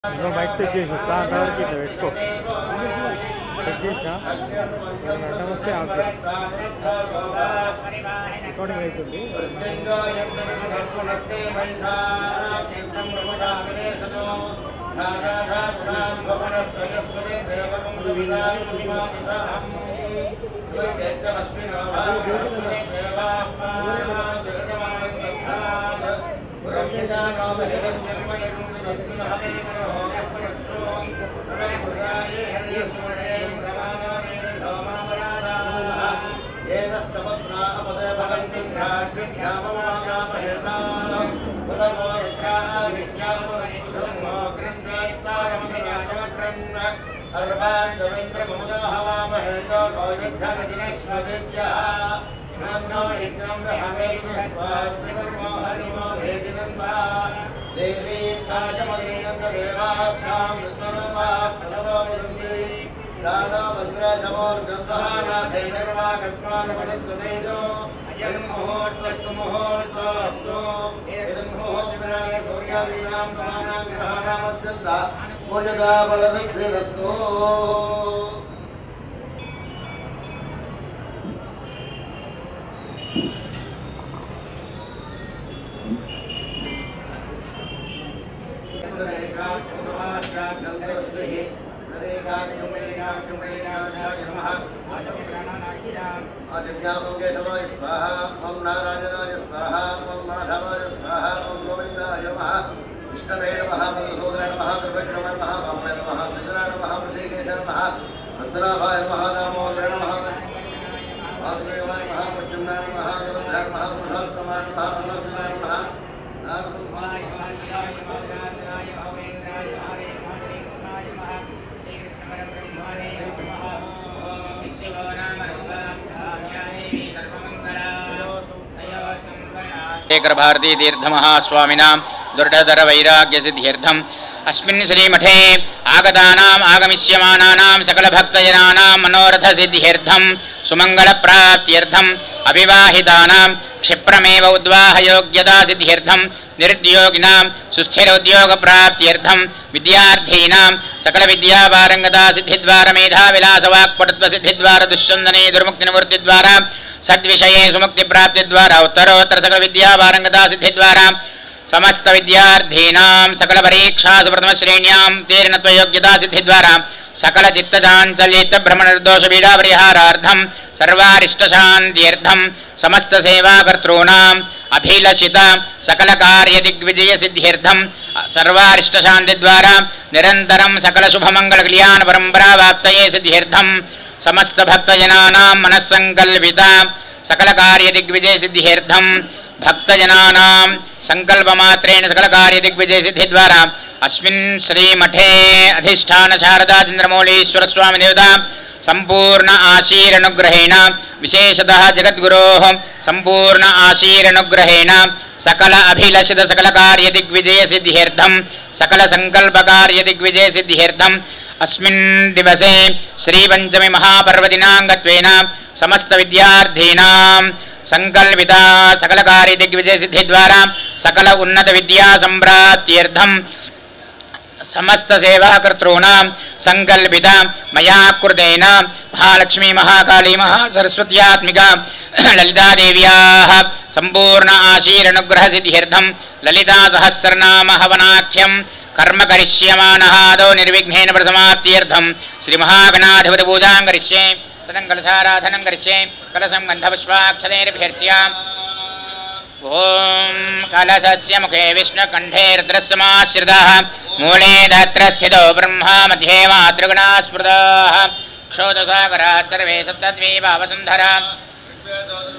Mic set చేసేస్తా అంతవరకు ఇట్లా పెట్టుకో సెట్ చేసినా అడ్డం వస్తే రికార్డింగ్ అవుతుంది. भारती तीर्थ महास्वामिना दुर्धर वैराग्य सिद्ध्यर्थम अस्मिन् श्रीमठे आगतानाम् आगमिष्यमानानां सकल भक्तजनानां मनोरथ सिद्ध्यर्थम सुमंगल प्राप्त्यर्थम अविवाहितानां क्षिप्रमेव उद्वाह योग्यता सिद्ध्यर्थम निरुद्योगिनां सुस्थिर उद्योग प्राप्त्यर्थम विद्यार्थीनां सकल विद्या पारंगता सिद्धिद्वार मेधा विलास वाक्पटुत्व सिद्धिद्वार दुष्चंदने दुर्मुक्ति निवृत्ति द्वारा सद्विषये सुमुक्ति प्राप्ति द्वारा उत्तरोत्तर सकल विद्या पारंगता सिद्धि द्वारा समस्त विद्यार्थीनां सकल परीक्षा प्रथम श्रेण्यां उत्तीर्णत्व योग्यता सिद्धि द्वारा सकल चित्त चांचल्यित भ्रमण निर्दोष पीड़ा परिहारार्थम सर्वारिष्ट शांत्यर्थम समस्त सेवा कर्तॄणाम् अभिलषित सकल कार्य दिग्विजय सिद्ध्यर्थम सर्वारिष्ट शांति द्वारा निरंतरम सकल शुभ मंगल कल्याण परंपरा वाप्तये सिद्ध्यर्थम समस्त भक्तजनानां मनस्संकल्पिता सकल कार्य दिग्विजय सिद्ध्यर्थम भक्तजनानां संकल्पमात्रेण सकल कार्य दिग्विजय सिद्धि द्वारा अस्मिन् श्रीमठे अधिष्ठान शारदा चंद्रमौलीश्वर स्वामी देवता संपूर्ण आशीर्वादनुग्रहेण विशेषतः जगद्गुरोः संपूर्ण आशीर्वादनुग्रहेण सकल अभिलषित सकल कार्य दिग्विजय सिद्ध्यर्थम सकल संकल्प कार्य दिग्विजय सिद्ध्यर्थम अस्मिन् दिवसे श्री पंचमी महापर्वदिनांगत्वेन समस्त विद्यार्थीनां संकल्पिता सकल कार्य दिग्विजय सिद्धि द्वारा सकल उन्नत विद्या संप्राप्त्यर्थम समस्त सेवा कर्तॄणां संकल्पिता मया कृतेन महालक्ष्मी महाकाली महासरस्वत्यात्मिका ललिता देव्याः संपूर्ण आशीर्वादनुग्रह सिद्ध्यर्थम ललिता सहस्रनाम हवनाख्यं कर्म करिष्यमानः आदौ निर्विघ्नेन प्रसमाप्त्यर्थम श्री महागणाधिपति पूजां करिष्ये तदं कलशाराधनं करिष्ये कलशं गन्धपुष्पाक्षतैर्भ्यर्च्याम् ओम कलशस्य मुखे विष्णुकण्ठे रुद्रस्समाश्रितः मूले तत्र स्थितो ब्रह्मा मध्ये मातृगुणाः स्मृताः क्षोदसागराः सर्वे सप्तद्वीपवसुन्धरा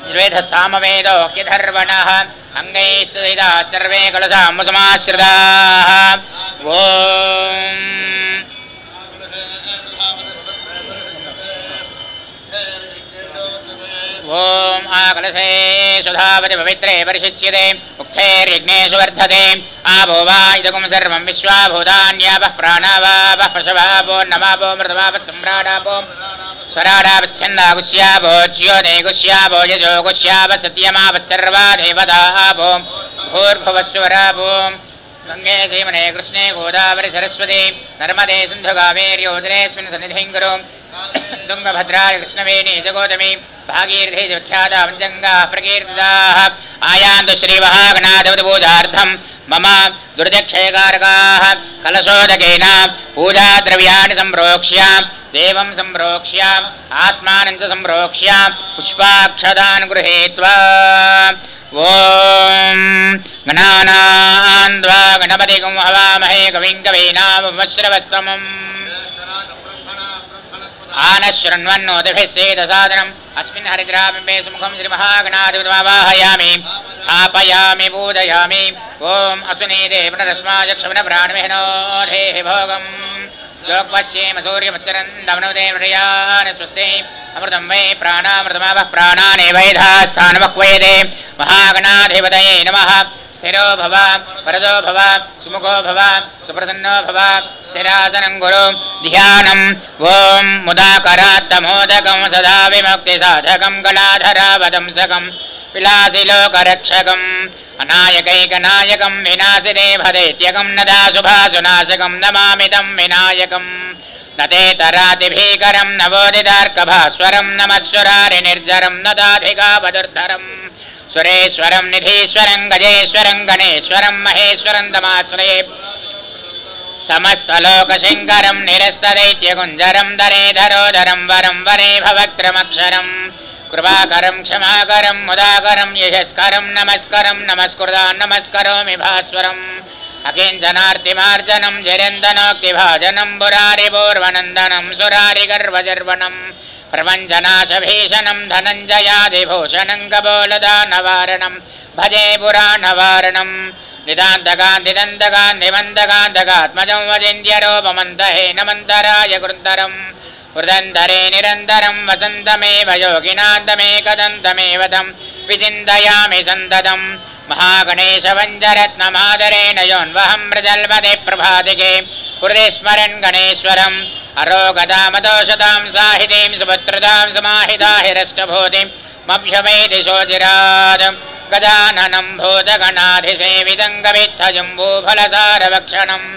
निर्वेदः सामवेदोऽख्यधर्वणः अंगैः सहिताः सर्वे कलशाम्बुसमाश्रिताः ओम ओम आकलशे सुधावति पवित्रे परिशिच्यते उक्थैर्यज्ञेषु वर्धते आपो वा इदगुं सर्वं विश्वाभूतान्यापः प्राणावापः पशवापो नमापो मृतवापः सम्राडापो स्वराडापश्चन्दागुष्यापो ज्योतिगुष्यापो यजोगुष्यापः सत्यमापः सर्वा देवतापो भूर्भुवस्वरापो गंगे सीमने कृष्णे गोदावरी सरस्वती नर्मदे सिंधु कावेरी ओदरेस्मिन् सन्निधिं कुरु तुंगभद्राय कृष्णवेणी जगोदमी भागीरथी विख्याता पञ्चङ्गाः प्रकीर्तिताः आयान्तु श्रीमहागणाधिपतिपूजार्थं मम दुर्दक्षयकारकाः कलशोदकेन पूजाद्रव्याणि सम्प्रोक्ष्य देवं सम्प्रोक्ष्य आत्मानं च सम्प्रोक्ष्य पुष्पाक्षतान् गृहीत्वा ॐ गणानां गणपतिं हवामहे कविं कवीनामुपश्रवस्तमम् आनशृण्वन्नोतिभिः सेदसादनम् अस्मिन् हरिद्राबिम्बे सुमुखं श्रीमहागणाधिपतिमावाहयामि स्थापयामि पूजयामि ॐ असुनीते पुनरस्माचक्षुणप्राणविहनोधेः भोगम् योगपश्येम सूर्यमुच्चरन्दमनुदे मृयान् स्वस्ति अमृतं वै प्राणामृतमावः प्राणानि वैधास्थानमक्वयते महागणाधिपतये नमः स्थिरो भव वरदो भव सुमुखो भव सुप्रसन्नो भव स्थिरासनं कुरु ध्यानम् ॐ मुदाकरात्तमोदकं सदा विमुक्तिसाधकं कलाधरावदंसकं विलासिलोकरक्षकम् अनायकैकनायकं विनाशिते भदैत्यकं नदाशुभाशुनाशकं नमामि तं विनायकं नतेतरातिभीकरं नवोदितार्कभास्वरं नमस्वरारिनिर्जरं नदाधिकावदुर्धरं सुरेश्वरं निधीश्वरं गजेश्वरं गणेश्वरं महेश्वरं तमाश्रये समस्तलोकशङ्करं निरस्तदैत्यकुञ्जरं दरेधरोधरं वरं वरे भवक्रमक्षरं कृपाकरं क्षमाकरं मुदाकरं यशस्करं नमस्करं नमस्कृतान् नमस्करोमि भास्वरम् अकिञ्चनार्तिमार्जनं जयन्दनोक्तिभाजनं पुरारिपूर्वनन्दनं सुरारिगर्वजर्वणं प्रपञ्चनाशभीषणं धनञ्जयादिभूषणं कपोलदानवारणं भजे पुराणवारणं निदान्तकान्तिदन्तकान्तिमन्दकान्तकात्मजं वजिन्त्यरूपमन्तहे नमन्तराय कृन्तरम् वृदन्तरे निरन्तरं वसन्तमेव योगिनान्तमेकदन्तमेव तं विचिन्तयामि सन्ततं महागणेशवञ्जरत्नमादरेण योन्वहं प्रजल्पदे प्रभातिके हृदि स्मरन् गणेश्वरम् अरोगतामदोषतां साहितीं सुपुत्रतां समाहिताहिरष्टभूतिं मभ्यमेदिशोचिरात् गजाननं भूतगणाधिसेवितं कवित्थजम्बूफलसारभक्षणम्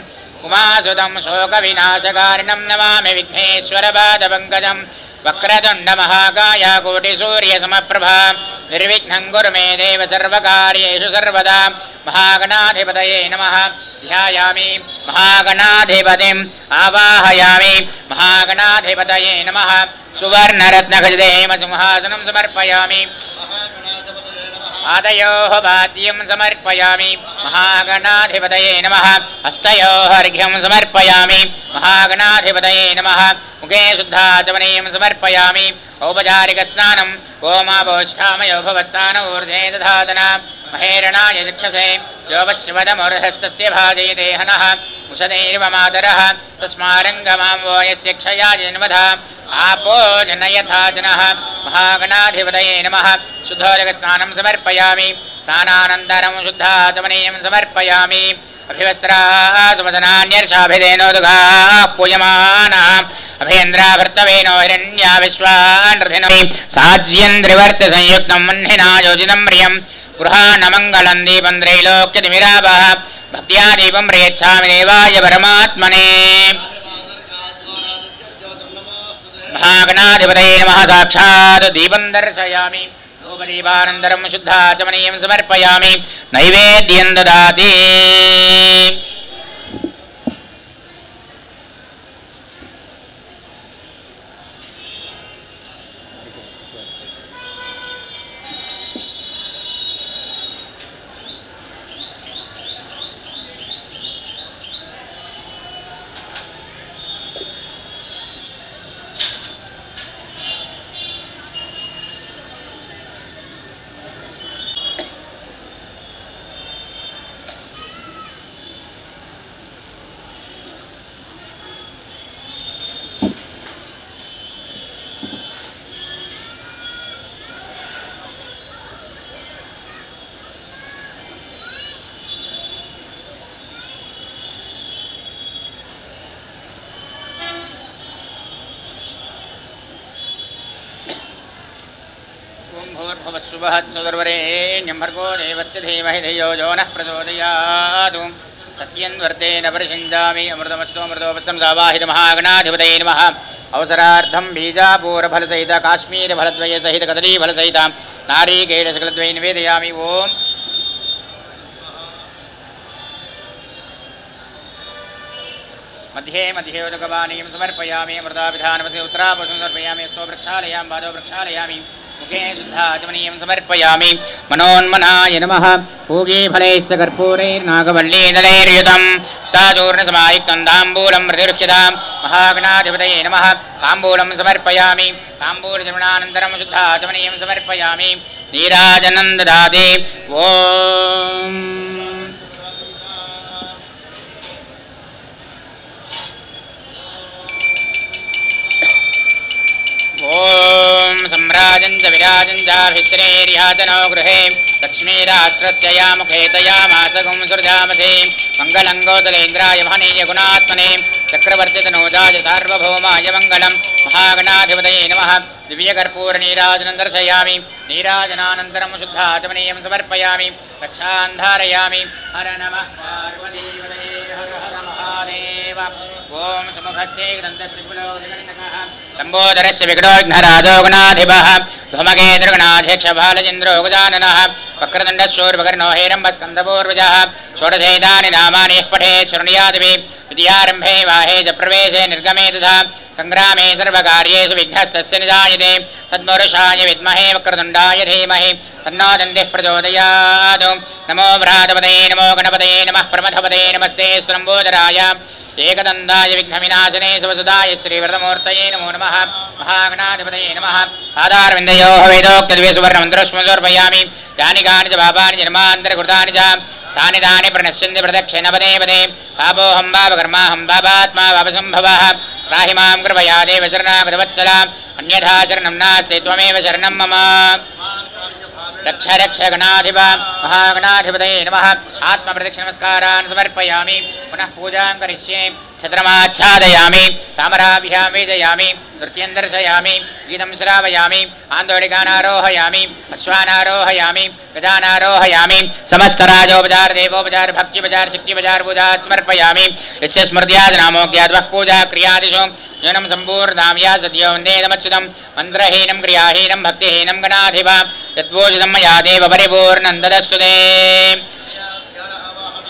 उमासुतं शोकविनाशकारिणं नमामि विघ्नेश्वरपादपङ्कजं वक्रतुण्डमहाकाय कोटिसूर्यसमप्रभा निर्विघ्नं कुरु मे देव सर्वकार्येषु सर्वदा महागणाधिपतये नमः ध्यायामि महागणाधिपतिम् आवाहयामि महागणाधिपतये नमः सुवर्णरत्नखचिते हेमसिंहासनं समर्पयामि आदयोः वाद्यं समर्पयामि महागणाधिपतये नमः हस्तयोः अर्घ्यं समर्पयामि महागणाधिपतये नमः मुखे शुद्धाचमनीयं समर्पयामि औपचारिकस्नानं ओमापोष्ठामयो भवस्थान ऊर्ध्वे दधातना महेरणाय चक्षसे योपश्वदमुर्हस्तस्य भाजयते हनः उषदैर्व मातरः तस्मारङ्गमां वो यस्य क्षयाय जन्मधा आपो जनयथा जनः महागणाधिपतये नमः शुद्धोदकस्नानं समर्पयामि स्नानानन्तरं शुद्धाचमनीयं समर्पयामि अभिवस्त्रासुमसनान्यर्षाभिधेनोदुघाः पूयमानाः अभेन्द्राभर्तवेनो हिरण्या विश्वानृधिनो साज्यन्द्रिवर्तसंयुक्तं वह्निना योजितं प्रियं गृहाणमङ्गलं दीपं त्रैलोक्यतिमिरापः भक्त्या दीपं प्रयच्छामि देवाय परमात्मने महागणाधिपतये नमः साक्षात् दीपं दर्शयामि धूपदीपानन्तरं शुद्धाचमनीयं समर्पयामि नैवेद्यं ददाति भूर्भुवस्सुवहत्सुदर्वरेण्यं भर्गो देवस्य धीमहि धियो यो नः प्रचोदयात् सत्यन्वर्तेन परिषिञ्जामि अमृतमस्तु अमृतोपसंसावाहित महागणाधिपतये नमः अवसरार्थं बीजापूरफलसहित काश्मीरफलद्वयसहित कदलीफलसहित नारीकेलशकलद्वये निवेदयामि ओम मध्ये मध्ये उदकपानीयं समर्पयामि अमृताभिधानमसि उत्तरापुष्पं समर्पयामि स्तो वृक्षालयां पादो वृक्षालयामि मुखे शुद्धाचमनीयं समर्पयामि मनोन्मनाय नमः पूगीफलैश्च कर्पूरैर्नागवल्लीदलैर्युतं ताचूर्णसमायुक्तं ताम्बूलं प्रतिरुच्यतां महागणाधिपतये नमः ताम्बूलं समर्पयामि ताम्बूलचूर्णानन्तरं शुद्धाचमनीयं समर्पयामि नीराजनं ददाति ओम ओम सम्राजं च विराजं चाभिश्रेर्यातनो गृहे लक्ष्मीराष्ट्रस्य या मुखे तयामासगुं सुरजामसे मङ्गलं गोतलेन्द्राय महनीय गुणात्मने चक्रवर्तितनोजाय सार्वभौमाय मङ्गलं महागणाधिपतये नमः दिव्यकर्पूरनीराजनं दर्शयामि नीराजनानन्तरं शुद्धाचमनीयं समर्पयामि रक्षां धारयामि हर नमः पार्वतीपतये हर हर महादेव ओम सुमुखस्य ग्रन्थस्त्रिपुलोदकः लम्बोदरस्य विकटोघ्नराजो गुणाधिपः धूमकेतुर्गणाध्यक्ष बालचन्द्रो गजाननः वक्रतुण्डशूर्पकर्णो हेरम्बस्कन्दपूर्वजः षोडशैतानि नामानि यः पठेत् शृणुयादिवि विद्यारम्भे वाहे च प्रवेशे निर्गमे तथा सङ्ग्रामे सर्वकार्येषु विघ्नस्तस्य निजायते तद्पुरुषाय विद्महे वक्रतुण्डाय धीमहि तन्नो दन्तिः प्रचोदयात् नमो भ्रातपदये नमो गणपतये नमः प्रमथपदये नमस्ते स्वलम्बोदराय एकदन्ताय विघ्नविनाशने सुवसुदाय श्रीव्रतमूर्तये नमो नमः महागणाधिपतये नमः आधारविन्दयोः वेदोक्तद्विसुवर्णमन्त्रस्मं समर्पयामि यानि कानि च पापानि जन्मान्तरकृतानि च तानि तानि प्रणश्यन्ति प्रदक्षिण पदे पदे पापोऽहं पापकर्माहं पापात्मा पापसम्भवः त्राहि मां कृपया देव शरणागतवत्सला अन्यथा शरणं नास्ति त्वमेव शरणं मम रक्ष रक्ष गणाधिप महागणाधिपतये नमः आत्मप्रदक्षिणनमस्कारान् समर्पयामि पुनः पूजां करिष्ये छत्रमाच्छादयामि तामराभ्यां वेजयामि नृत्यं दर्शयामि गीतं श्रावयामि आन्दोलिकानारोहयामि अश्वानारोहयामि गजानारोहयामि समस्तराजोपचार देवोपचार भक्त्योपचार शक्त्योपचार पूजा समर्पयामि यस्य स्मृत्यादनामोज्ञाद्वः पूजा क्रियादिषु न्यूनं सम्पूर्णां या सद्यो वन्देदमच्युतं मन्त्रहीनं क्रियाहीनं भक्तिहीनं गणाधिप यत्पूजितं मया देव परिपूर्णं ददस्तु ते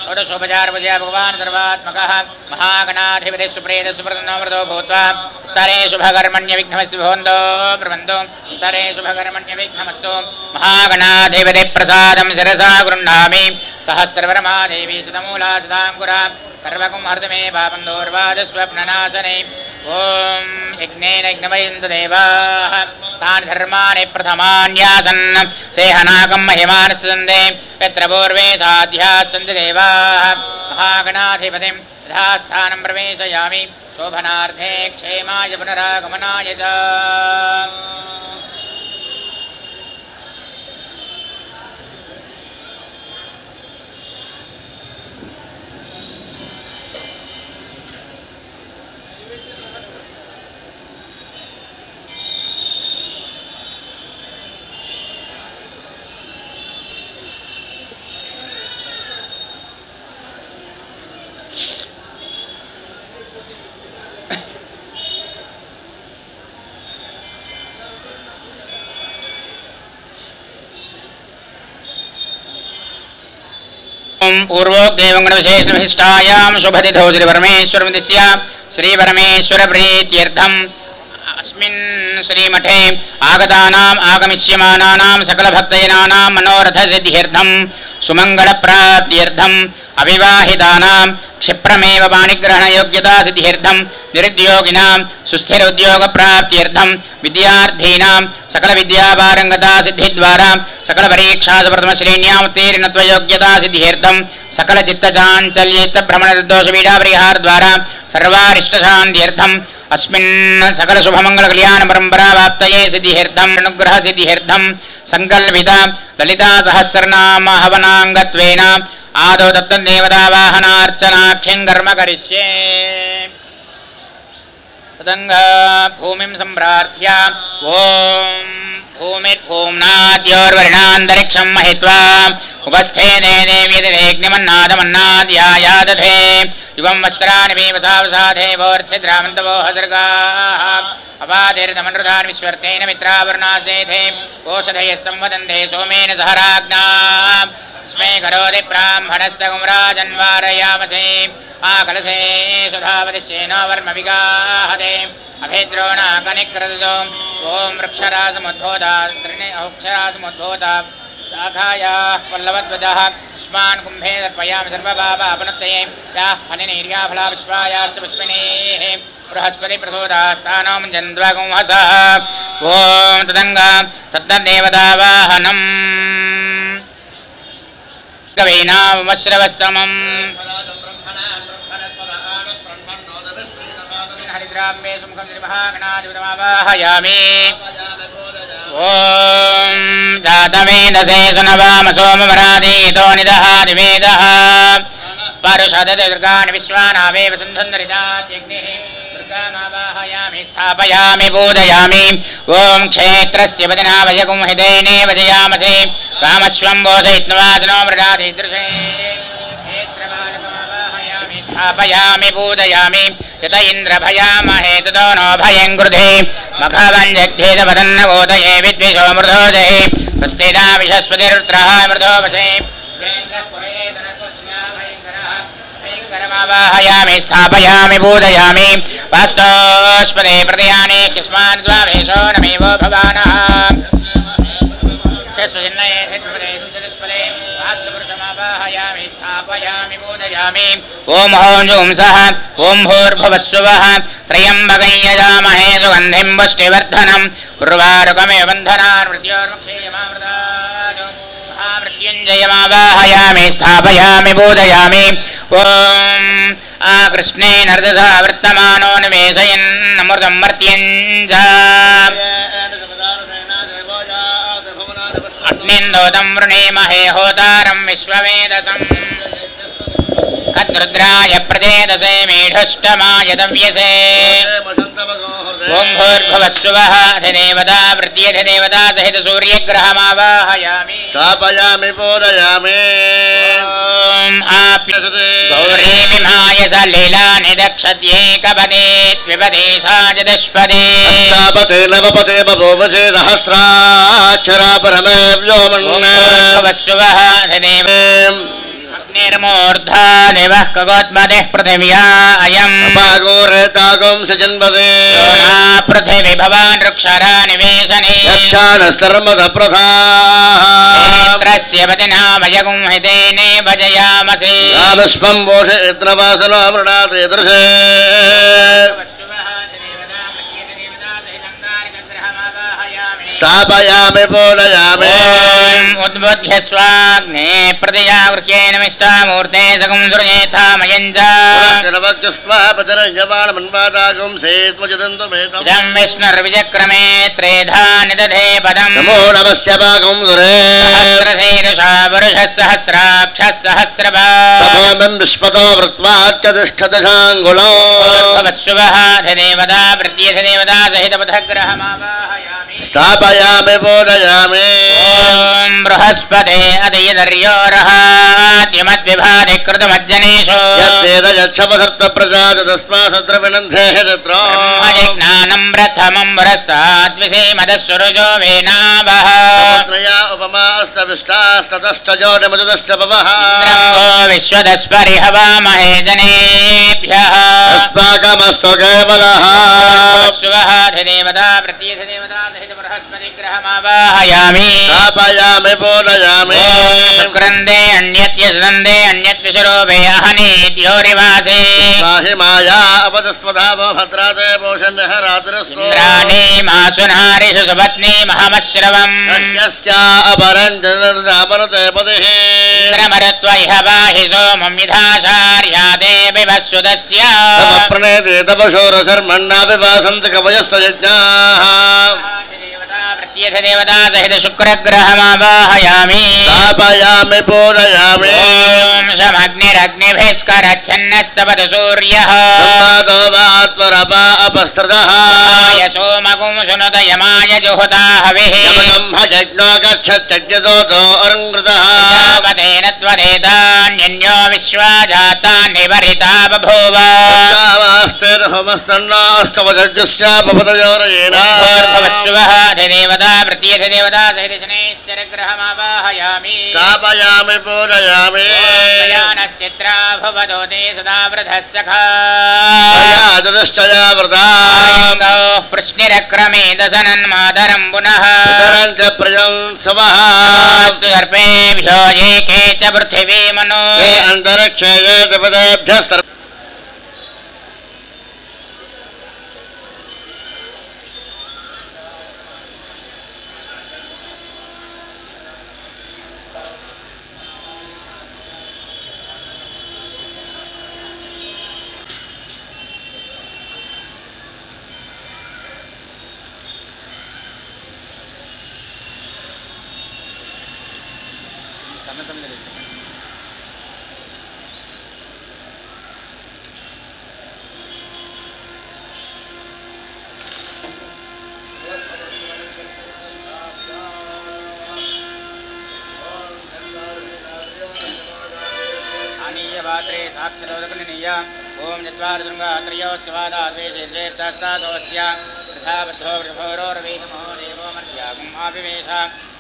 षोडशोपचार पूजया भगवान् सर्वात्मकः महागणाधिपतिः सुप्रेतः सुप्रसन्नोऽमृतो भूत्वा उत्तरे शुभकर्मण्य विघ्नमस्तु भवन्तो प्रबन्धो उत्तरे शुभकर्मण्य विघ्नमस्तु महागणाधिपतिः प्रसादं शिरसा गृह्णामि सहस्रवर्मा देवी शतमूला शताङ्कुरा सर्वगुं हर्तमे पापन्दोर्वादस्वप्ननाशने ओम यज्ञेन यज्ञमयन्तु देवाः तानि धर्माणि प्रथमान्यासन् ते हनाकं महिमानस्सन्ते यत्र पूर्वे साध्याः सन्ति देवाः महागणाधिपतिं यथास्थानं प्रवेशयामि शोभनार्थे क्षेमाय पुनरागमनाय च पूर्वोक्तेवङ्गणविशेषविशिष्टायां शुभतिथौ श्रीपरमेश्वरमदिस्य श्रीपरमेश्वरप्रीत्यर्थम् अस्मिन् श्रीमठे आगतानाम् आगमिष्यमानानां सकलभक्तजनानां मनोरथसिद्ध्यर्थं सुमङ्गलप्राप्त्यर्थम् अविवाहितानां क्षिप्रमेव पाणिग्रहणयोग्यतासिद्ध्यर्थं निरुद्योगिनां सुस्थिरोद्योगप्राप्त्यर्थं विद्यार्थीनां सकलविद्यापारङ्गतासिद्धिद्वारा सकलपरीक्षासु प्रथमश्रेण्यामुत्तीर्णत्वयोग्यतासिद्ध्यर्थं सकलचित्तचाञ्चल्यचित्तभ्रमणनिर्दोषपीडापरिहारद्वारा सर्वारिष्टशान्त्यर्थम् अस्मिन् सकलशुभमङ्गलकल्याणपरम्परावाप्तये सिद्ध्यर्थम् अनुग्रहसिद्ध्यर्थं सङ्कल्पित ललितासहस्रनाम हवनाङ्गत्वेन आदौ दत्तदेवतावाहनार्चनाख्यं कर्म करिष्ये तदङ्ग भूमिं सम्प्रार्थ्य ओम भूमिर्भूम्नाद्योर्वर्णान्तरिक्षं महित्वा उपस्थे देवीयग्निमन्नादमन्नाद्यायादधे युवं वस्त्राणि वसावसाधे वोर्च्छिद्रामन्तवो हसर्गाः अपादिर्दमनृधान् विश्वर्तेन मित्रावरुणासेधे ओषधयः संवदन्ते सोमेन सह राज्ञा स्मे करोति ब्राह्मणस्तकुम्राजन्वारयामसे आकलसे सुधावतिश्येनो वर्मविगाहते अभिद्रोणाकनिक्रदतो ॐ वृक्षरासमुद्भूता अक्षरासमुद्भूता शाखायाः पल्लवध्वजः पुष्पान् कुम्भे दर्पयामि सर्वभावापनुत्तये याः फलिनीर्या फला विश्वायाश्च पुष्पिणीः बृहस्पति प्रसूदास्तानो मुञ्जन्द्वगुंहसः ॐ तदङ्गा तद्देवतावाहनम् कवीनामश्रवस्तमम् हरिद्राम्बे सुमुखं निर्महागणाधिपतमावाहयामि ॐ जातवेदसे सुनवाम सोमवरादीतो निदहादिवेदः परुषदति दुर्गाणि विश्वानावेव सिन्धुन्दरितात्यग्निः दुर्गामावाहयामि स्थापयामि पूजयामि ॐ क्षेत्रस्य वदनावयगुंहितेने वजयामसे कामश्वं बोधयित्वासनो मृडाधीदृशे क्षेत्रबालकमावाहयामि स्थापयामि पूजयामि यत इन्द्रभयामहे ततो नो भयं गृधे मघवञ्जग्धेदवदन्नवोदये विद्विषो मृधोजये स्वस्तिदा विशस्पतिरुद्रः मृधोवसे वाहयामि स्थापयामि पूजयामि वास्तोष्पदे प्रदयानि किस्मान् द्वावेशो नमेवो भवानः वास्तुपुरुषमावाहयामि स्थापयामि पूजयामि ॐ हौं जूं सः ॐ भूर्भुवस्सुवः त्र्यम्बकं यजामहे सुगन्धिं पुष्टिवर्धनम् उर्वारुकमेव बन्धनान् मृत्योर्मुक्षीयमामृतात् महामृत्युञ्जयमावाहयामि स्थापयामि पूजयामि ॐ आकृष्णे नर्दसा वर्तमानो निवेशयन् अमृतं मर्त्यञ्च अग्निन्दोतं वृणीमहे होतारं विश्ववेदसम् कद्रुद्राय प्रचेदसे मेढष्टमाय दव्यसे ॐ भूर्भुवस्सुवः अधिदेवता वृद्ध्यधिदेवता सहित सूर्यग्रहमावाहयामि स्थापयामि पूजयामि गौरीमिमाय सलीलानि दक्षत्येकपदे द्विपदे सा चतुष्पदे अष्टापदे नवपदे बभूवसे सहस्राक्षरा परमे व्योमन्वस्सुवः अधिदेव निर्मूर्धा देवः कगोत्मदेः पृथिव्या अयम् पागोरेतागुं सजन्मदे पृथिवी भवान् वृक्षरा निवेशने यक्षानस्तर्मदप्रथाः वदिनामयगुंहितेने भजयामसे रामस्पं बोषेत्रवासनो मृणादृशे स्थापयामि पूजयामि उद्बुद्ध्य स्वाग्ने प्रदयागृह्येन मिष्टामूर्ते सकं दुर्येथामयञ्च इदं विष्णुर्विचक्रमे त्रेधा निदधे पदम् नमो नमस्य पाकं दुरे सहस्रशीर्षा पुरुषः सहस्राक्षः सहस्रपात् विश्वतो वृत्वाच्चतिष्ठदशाङ्गुलो भवस्सुवः अधिदेवता वृद्ध्यधिदेवता सहितपथग्रहमावाहयामि स्थापयामि पूजयामि ॐ बृहस्पते अदयदर्योरहाद्यमद्विभाति कृतमज्जनेषु यच्छपसर्तप्रजात तस्मासद्रविनन्धेः तत्र ब्रह्मजिज्ञानं प्रथमं पुरस्ताद्विषेमदस्सुरुजो वेनावः त्रया उपमास्य विष्टास्ततश्चजो निमजुदश्च पवः इन्द्रं विश्वदस्परिहवामहे जनेभ्यः अस्माकमस्तु केवलः स्वः अधिदेवता प्रत्यधिदेवता बृहस्पतिग्रहमावाहयामि स्थापयामि पूजयामि शुक्रन्दे अन्यत्य सुनन्दे अन्यत्विशरोभे अहनीत्योरिवासे साहि माया अपदस्पदावो भद्राते पोषण्यः रात्रिस्तु इन्द्राणि मासुनारिषु सुपत्नी महमश्रवम् यस्या अपरञ्जनर्जापरते पतिः इन्द्रमरुत्वैह वाहि सोमं यथाचार्यादे विभस्सुदस्य प्रणेते तपशोरशर्मण्णा विभासन्ति कवयस्य यज्ञाः प्रत्यधिदेवता सहित शुक्रग्रहमावाहयामि स्थापयामि पूजयामि ॐ समग्निरग्निभिस्करच्छन्नस्तपतु सूर्यः त्वरपा अपस्तृतः सोमगुं सुनुत यमाय जुहुता हविः यज्ञो गच्छत्यज्ञदोतो अरङ्कृतः पदेन त्वरेतान्यन्यो विश्वा जातान्निवर्हिता बभूव होमस्तन्नास्तवजस्यापपदयोरयेन भूर्भुवस्सुवः अधिदेवता प्रत्यधिदेवता सहितशनैश्चरग्रहमावाहयामि स्थापयामि पूजयामि यानश्चित्रा भवदोते सदा वृधः सखा चतुश्चया व्रता पृश्निरक्रमे दशनन्मातरं पुनः प्रजं सवः सर्पेभ्यो ये के च पृथिवी मनो अन्तरिक्षे ये च पदेभ्यः ओम चत्वारशृंगात्रयो स्वादाद्वेशेर्तास्तादोऽस्य तथाबद्धो वृषभोरोर्वेदमो देवो मर्त्यागम् आविवेश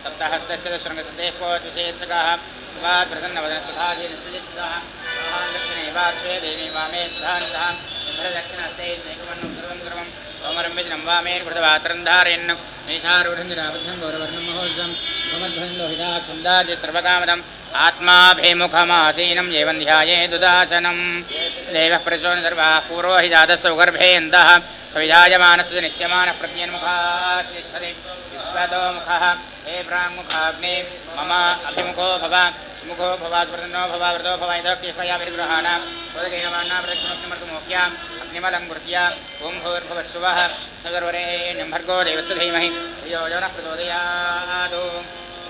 सप्तहस्तस्य शृङ्गसन्देः कोद्विशेषकः स्वात् प्रसन्नवदनसुधाधीनसुजितः दक्षिणे वार्श्वे देवी वामे सुधानितः इन्द्रदक्षिणहस्ते स्नेहमन्नं सर्वं सर्वं ओमरं विजनं वामे कृतवात्रं धारयन् मेषारूढञ्जनाबद्धं गौरवर्णं महोत्सवं भवद्भं लोहिताक्षं दार्य सर्वकामदम् आत्माभिमुखमासीनं एवं ध्यायेदुदासनं देवः प्रचोदनं सर्वाः पूर्वो हि जातस्य गर्भे अन्तः सविजायमानस्य निश्यमानः प्रत्यन्मुखास्तिष्ठति विश्वतो मुखः हे प्राङ्मुखाग्ने मम अभिमुखो भव मुखो भव स्मृतनो भव व्रतो भव इदोक्तिष्ठया विग्रहाण सोदगेयमाना प्रदक्षिणोक्तिमर्तुमोक्ष्याम् अग्निमलङ्कृत्य ॐ भूर्भुवस्सुवः सगर्वरेण्यं भर्गो देवस्य धीमहि धियो यो नः प्रचोदयात्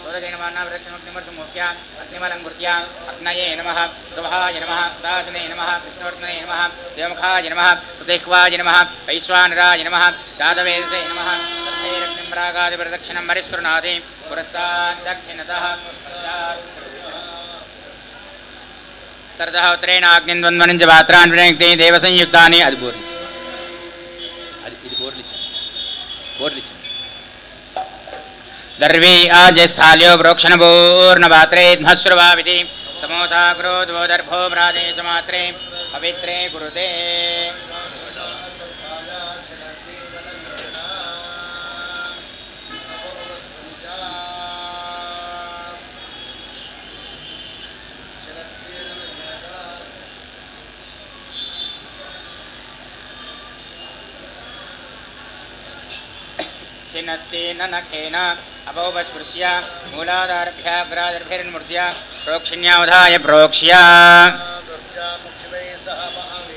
सोदगेयमानावृक्षणोक्तिमर्तुमोक्ष्या अग्निमलङ्कृत्य अग्नये नमः सुभाय नमः दासने नमः कृष्णोर्तने नमः देवमुखाय नमः सुदेह्वाय नमः वैश्वानराय नमः दातवेदसे नमः सर्वैरग्निम्रागादिप्रदक्षिणं मरिस्फुरणादि पुरस्तात् दक्षिणतः तर्तः उत्तरेण अग्निन्द्वन्द्वनं च पात्रान् विनक्ति देवसंयुक्तानि అది బోర్లిచ్చు दर्वी आजस्थाल्यो प्रोक्षणपूर्णपात्रे ध्मश्रुवाविति समोसाग्रोद्वो दर्भो भ्राजे समात्रे पवित्रे कुरुते छिन्नत्तेन नखेन अपौपस्पृश्य मूलादारभ्याग्रादर्भिर्मूर्ध्य प्रोक्षिण्यावधाय प्रोक्ष्य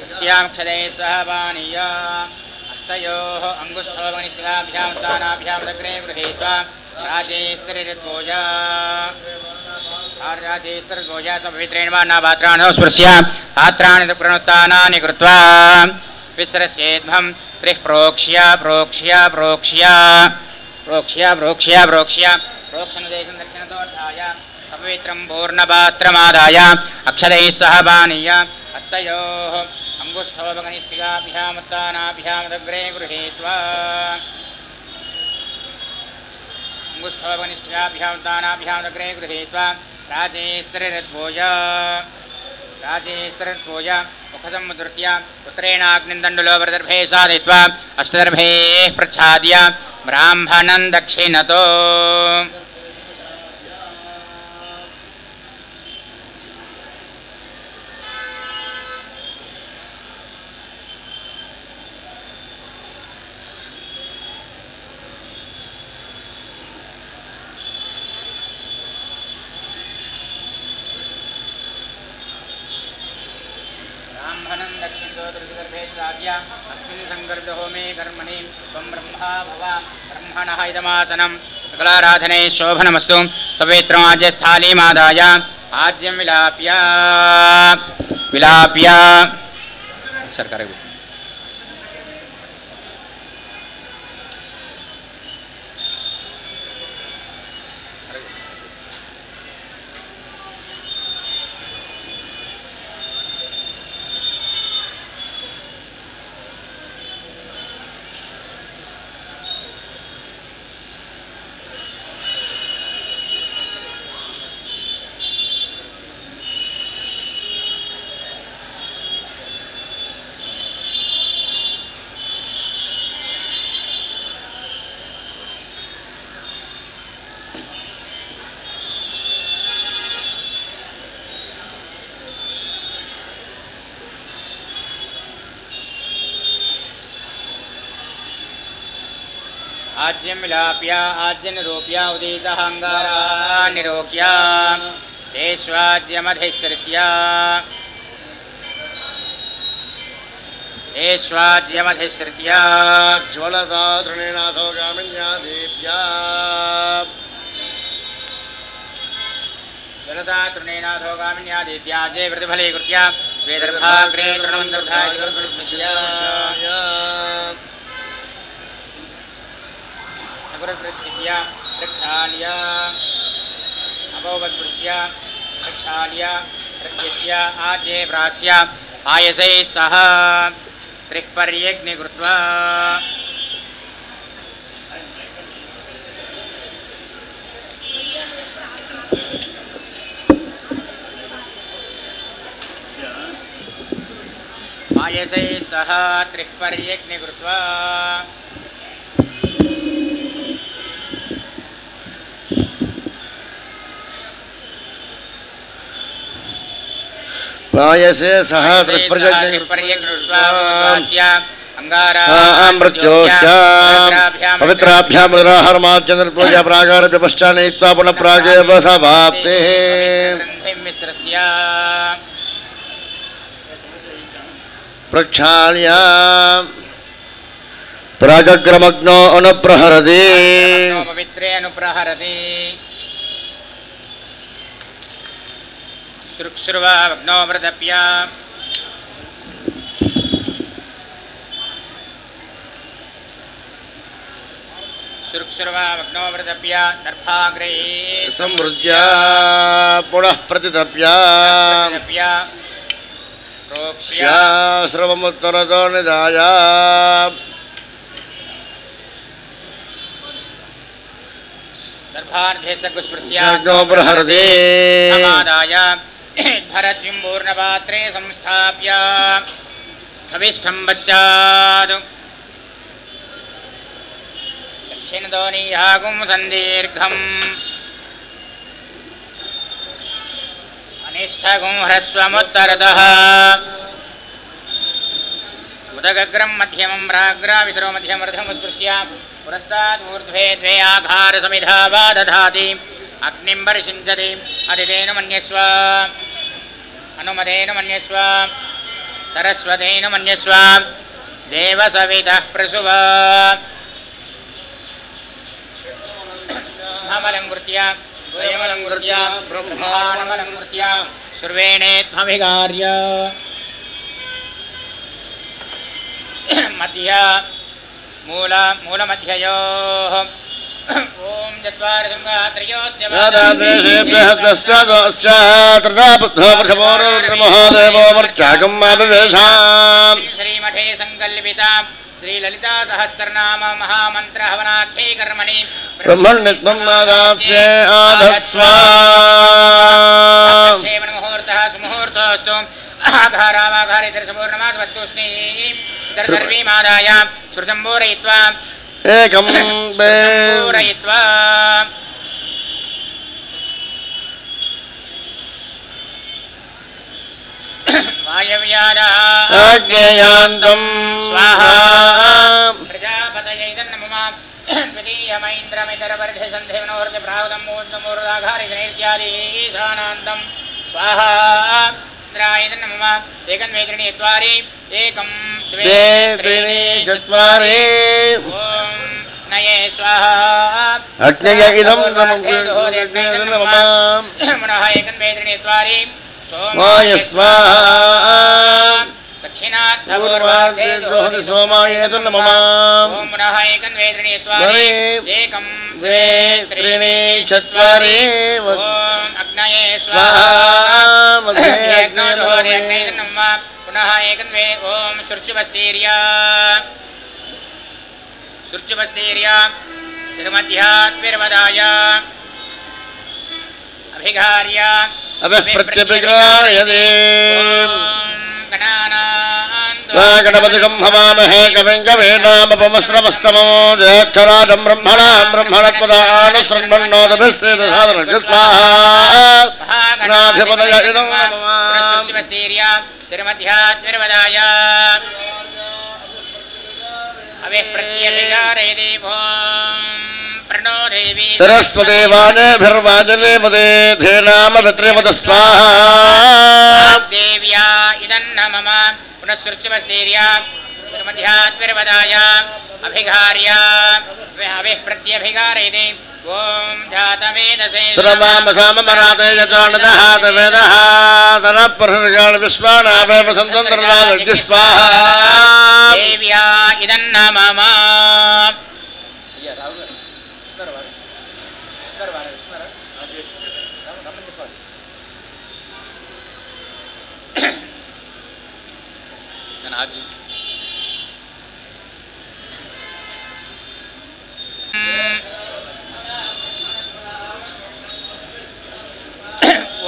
तस्याक्षदैः सह पानीय हस्तयोः अङ्गुष्ठोपनिष्ठाभ्यां तानाभ्यां दग्रे गृहीत्वा राजेस्तरद्वोजा सपवित्रेण वान्नापात्राणो स्पृश्य पात्राणि प्रणुत्तानानि कृत्वा विसरस्येध्वं त्रिः प्रोक्ष्य प्रोक्ष्य प्रोक्ष्य प्रोक्ष्य प्रोक्ष्य प्रोक्ष्य प्रोक्षणदेशं दक्षिणतोऽर्थाय अपवित्रं पूर्णपात्रमादाय अक्षदैः सह पानीय हस्तयोः अङ्गुष्ठोपकनिष्ठिकाभ्यामुत्तानाभ्यां दग्रे गृहीत्वा अङ्गुष्ठोपकनिष्ठिकाभ्यामुत्तानाभ्यां दग्रे गृहीत्वा राजेस्तरद्भोज मुखसमुद्रत्य पुत्रेणाग्निन्दण्डुलो वरदर्भे साधयित्वा अष्टदर्भेः प्रच्छाद्य ब्राह्मणं दक्षिणतो अस्मिन् संगर्भहोमे कर्मणि त्वं ब्रह्मा भव ब्रह्मणः इदमासनं सकलाराधने शोभनमस्तु सवेत्रमाज्यस्थालीमादाय आज्यं विलाप्य आज्यं विलाप्य आज्यनिरूप्य उदीतः अङ्गारा निरोक्य तेष्वाज्यमधिश्रित्य ज्वलता तृणीनाथो गामिन्या देव्या ज्वलता तृणीनाथो गामिन्या देव्या जय प्रतिफलीकृत्य वेदर्भाग्रे तृणमन्तर्धाय सगुरप्रच्छिद्य प्रक्षाल्य अभोवस्पृश्य प्रक्षाल्य प्रत्यस्य आज्ये प्रास्य आयसैः सह त्रिक्पर्यग्नि कृत्वा आयसैः सह त्रिक्पर्यग्नि कृत्वा पायसे सह पवित्राभ्यां मधुराहरमाचन्द्रपूजा प्रागारभ्य पश्चान्नयित्वा पुनः प्रागेव समाप्तेः प्रक्षाल्य प्रागग्रमग्नो अनुप्रहरति पवित्रे अनुप्रहरति श्रुक्श्रुवा भग्नो व्रतप्य श्रुक्श्रुवा भग्नो व्रतप्य दर्भाग्रे संवृज्य पुनः प्रतितप्य प्रोक्ष्य श्रवमुत्तरतो निधाय दर्भार्धे सकुस्पृश्य प्रहरति समादाय भरद्विम्बूर्णपात्रे संस्थाप्य स्थविष्ठं पश्चात् दक्षिणतो नीहागुं सन्दीर्घम् अनिष्ठगुं ह्रस्वमुत्तरतः उदगग्रं मध्यमं प्राग्रावितरो मध्यमर्धमुस्पृश्य पुरस्तात् ऊर्ध्वे द्वे आघारसमिधा वा दधाति अग्निं परिषिञ्चति अदितेन मन्यस्व अनुमतेन मन्यस्व सरस्वतेन मन्यस्व देवसवितः प्रसुव ब्रह्ममलङ्कृत्य द्वयमलङ्कृत्य ब्रह्माणमलङ्कृत्य सर्वेणेत्मभिगार्य मध्य मूलमध्ययोः ओम चत्वारि संगात्रयोस्य श्रीमठे संकल्पिता श्रीललिता सहस्रनाम महामंत्र हवनाख्ये कर्मणि ब्रह्मण्यत्मन्नादास्ये आधत्स्वा मुहूर्तः सुमुहूर्तोऽस्तु आघारावाघारे दर्शपूर्णमासवत्तुष्णी दर्शर्वीमादाय श्रुतम्बूरयित्वा एकं पूरयित्वा वायव्यादाग्नेयान्तं स्वाहा प्रजापतये तन्नमः द्वितीयमैन्द्रमितरवर्धे सन्धेवनोर्धे प्राहुतं मूर्धमूर्धाघारितनेत्यादि ईशानान्तं स्वाहा इंद्राय तन्नमः एकं द्वे त्रीणि चत्वारि एकं द्वे त्रीणि चत्वारि ओम नये स्वाहा अग्नय इदं नमः मनः एकं द्वे त्रीणि चत्वारि सोमाय स्वाहा दक्षिणात् पूर्वार्धे द्रोहति सोमाय नमः ओम मनः एकं द्वे त्रीणि चत्वारि एकं द्वे त्रीणि चत्वारि ओम अग्नये स्वाहा स्वाहा नमः पुनः एकं द्वे ओम शुर्चुपस्तीर्य श्रीमध्यात्विर्वदाय अभिघार्य अभिप्रत्यभिघ्रायते गणपतिगं हवामहे कविं कवीनामपमस्रवस्तमो ज्येष्ठराजं ब्रह्मणां ब्रह्मणत्वदानुसृण्वन्नोदभिस्सेदसादनकृत्स्वाहाधिपतय इदं नमः श्रीमध्यात्विर्वदाय अविप्रत्यभिचारे देवो प्रणो देवी सरस्वते वानेभिर्वाजनेपदे धेनामभित्रेपद स्वाहा देव्या इदन्न मम पुनःसृच्यमस्तेर्या श्रीमध्यात्मिर्वदाय अभिघार्या अविप्रत्यभिचारे देव ओम जातवेदसे श्रवामसामराते यजानदः तवेदः सरप्रहृजान विश्वानावेव सन्तन्द्रराज स्वाहा देव्या इदन्न मम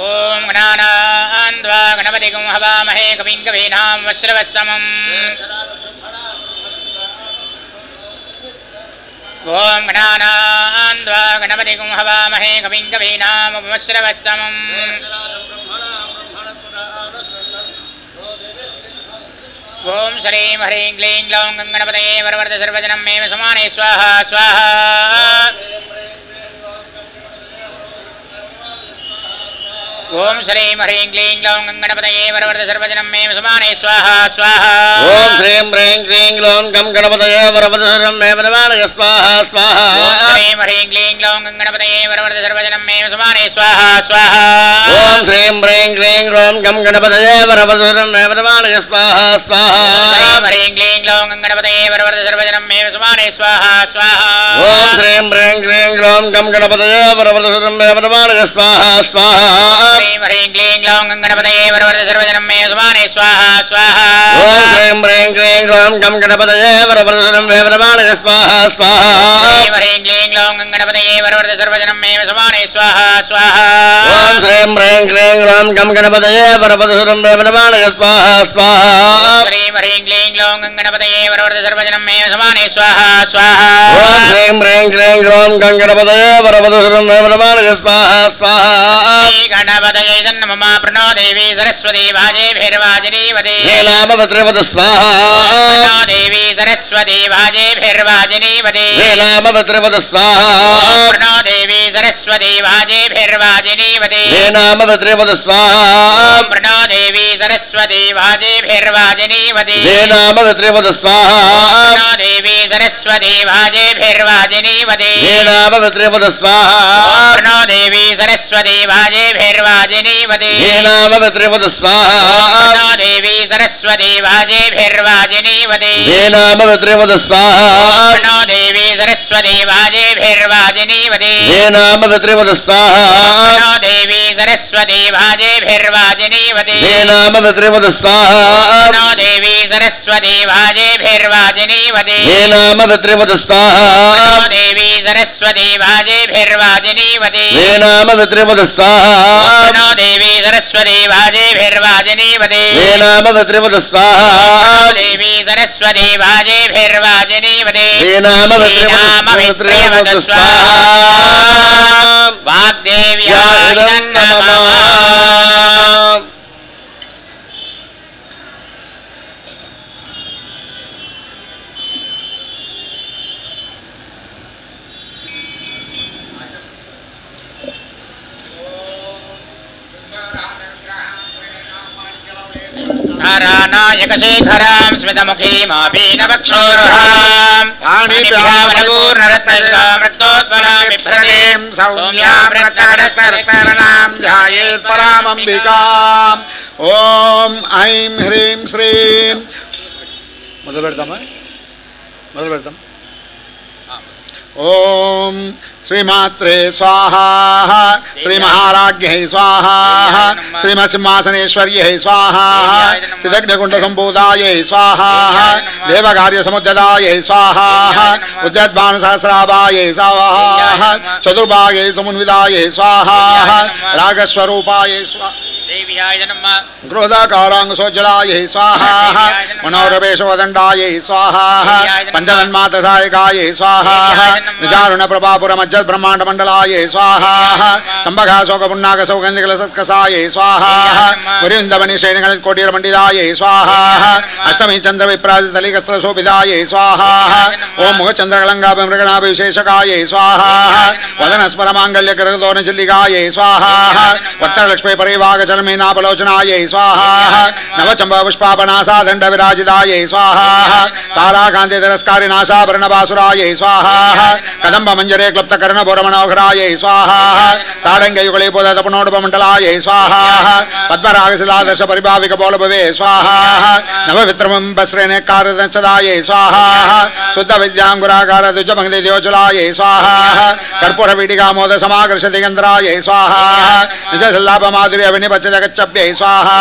ओम गणानान्वा गणपतिगं हवामहे कविं कवीनां वश्रवस्तमम् ओम गणानान्वा गणपतिगं हवामहे कविं कवीनां वश्रवस्तमम् ओम श्रीं ह्रीं क्लीं ग्लौं गणपतये वरवरद सर्वजनं मे समाने स्वाहा स्वाहा ओम श्रीं ह्रीं क्लीं ग्लौं गणपतये वरवरद सर्वजनं मे समाने स्वाहा स्वाहा ओम श्रीं ह्रीं क्लीं ग्लौं गं गणपतये वरवरद सर्वजनं मे वरवाणय स्वाहा स्वाहा ओम श्रीं ह्रीं क्लीं ग्लौं गणपतये वरवरद सर्वजनं मे समाने स्वाहा स्वाहा ओम श्रीं ह्रीं क्लीं ग्लौं गं गणपतये वरवरद सर्वजनं मे वरवाणय स्वाहा स्वाहा ओम ह्रीं क्लीं ग्लौं गणपतये वरवरद सर्वजनं मे समाने स्वाहा स्वाहा ओम श्रीं ह्रीं क्लीं ग्लौं गं गणपतये वरवरद सर्वजनं मे वरवाणय स्वाहा स्वाहा श्रीं ह्रीं क्लीं ग्लौं गणपतये वरवरद सर्वजनं मे समाने स्वाहा स्वाहा ओम श्रीं ह्रीं क्लीं ग्लौं गं गणपतये वरवरद सर्वजनं मे वरवाणय स्वाहा स्वाहा श्रीं ह्रीं क्लीं ग्लौं गणपतये वरवरद सर्वजनं मे समाने स्वाहा स्वाहा ओम श्रीं ह्रीं क्लीं ग्लौं गं गणपतये वरवरद सर्वजनं मे वरवाणय स्वाहा स्वाहा श्रीं ह्रीं क्लीं ग्लौं गणपतये वरवरद सर्वजनं मे समाने स्वाहा स्वाहा ओम श्रीं ह्रीं क्लीं ग्लौं गं गणपतये वरवरद सर्वजनं मे वरवाणय स्वाहा स्वाहा श्री गणपतये नमः प्रणो देवी सरस्वती वाजेभिर्वाजिनीवते नामभद्रवद स्वाहा प्रणो देवी सरस्वती वाजेभिर्वाजिनीवते नामभद्रवद स्वाहा प्रणो देवी सरस्वती वाजेभिर्वाजिनीवते नामभद्रवद स्वाहा प्रणो देवी सरस्वती वाजेभिर्वाजिनीवते नामभद्रवद स्वाहा प्रणो देवी सरस्वती वाजेभिर्वाजिनीवते नामभद्रवद स्वाहा प्रणो देवी सरस्वती वाजेभिर्वाजिनीवते नामभद्रवद स्वाहा प्रणो देवी सरस्वती वाजेभिर्वाजिनीवते नामभद्रवद स्वाहा प्रणो देवी सरस्वती वाजेभिर्वाजिनीवते नामभद्रवद स्वाहा प्रणो देवी सरस्वती वाजेभिर्वाजिनीवते नामभद्रवद स्वाहा प्रणो देवी सरस्वती वाजेभिर्वाजिनीवते नामभद्रवद स्वाहा प्रणो देवी सरस्वती वाजेभिर्वाजिनीवते नामभद्रवद स्वाहा प्रणो देवी सरस्वती वाजेभिर्वाजिनीवते नामभद्रवद स्वाहा प्रणो देवी सरस्वती वाजेभिर्वाजिनीवते नामभद्रवद स्वाहा वाग्देव्या नमः नारायणशेखरां स्मितमुखीमापीनवक्षोरुहां पाणिभ्यामपूर्णरत्नोत्पलां बिभ्रतीं सौम्यां रत्नकटस्थरणां ध्यायेत् परामम्बिकाम् ఓం ఐం హ్రీం శ్రీం మొదలు పెడతామా ఓం శ్రీమాత్రే స్వాహా శ్రీమహారాజ్ఞై స్వాహా శ్రీమత్సింహాసనేశ్వర్యై స్వాహా సిద్ధగ్నకుండసంభూతాయై స్వాహా దేవకార్యసముద్యదాయై స్వాహా ఉద్యద్భానుసహస్రాభాయై స్వాహా చతుర్భాగై సమున్వితాయై స్వాహా రాగస్వరూపాయై స్వాహా देव्याय नमः क्रोधाकाराङ्गसोज्जलायै स्वाहा मनोरवेशोदण्डायै स्वाहा पञ्चतन्मातसायकायै स्वाहा निजारुणप्रभापुरमज्जद्ब्रह्माण्डमण्डलायै स्वाहा सम्भगाशोकपुण्णाकसौगन्धिकलसत्कसायै स्वाहा मुरिन्दमणिशैनगणितकोटीरमण्डितायै स्वाहा अष्टमी चन्द्रविप्राजितलिकस्त्रशोभितायै स्वाहा ओं मुखचन्द्रकलङ्गाभिमृगणाभिविशेषकायै स्वाहा वदनस्मरमाङ्गल्यकरदोनचिल्लिकायै स्वाहा वत्तरलक्ष्मी परिवागचलमीनापलोचनायै स्वाहा नवचम्बपुष्पापनासादण्डविराजितायै स्वाहा ताराकान्तितिरस्कारिनाशाभरणबासुरायै स्वाहा कदम्बमञ्जरे क्लुप्तकर्णपुरमणोघरायै स्वाहा ताडङ्गयुगलीपुदतपुनोडुपमण्डलायै स्वाहा पद्मरागशिलादर्शपरिभाविकपोलभवे स्वाहा नववित्रमम्बस्रेणेकारदंशदायै स्वाहा शुद्धविद्याङ्कुराकारद्विजपङ्क्तिद्योचलायै स्वाहा कर्पूरवीटिकामोदसमाकर्षदिगन्धरायै स्वाहा निजसल्लाभमाधुर्यविनिपच्यगच्छभ्यै स्वाहा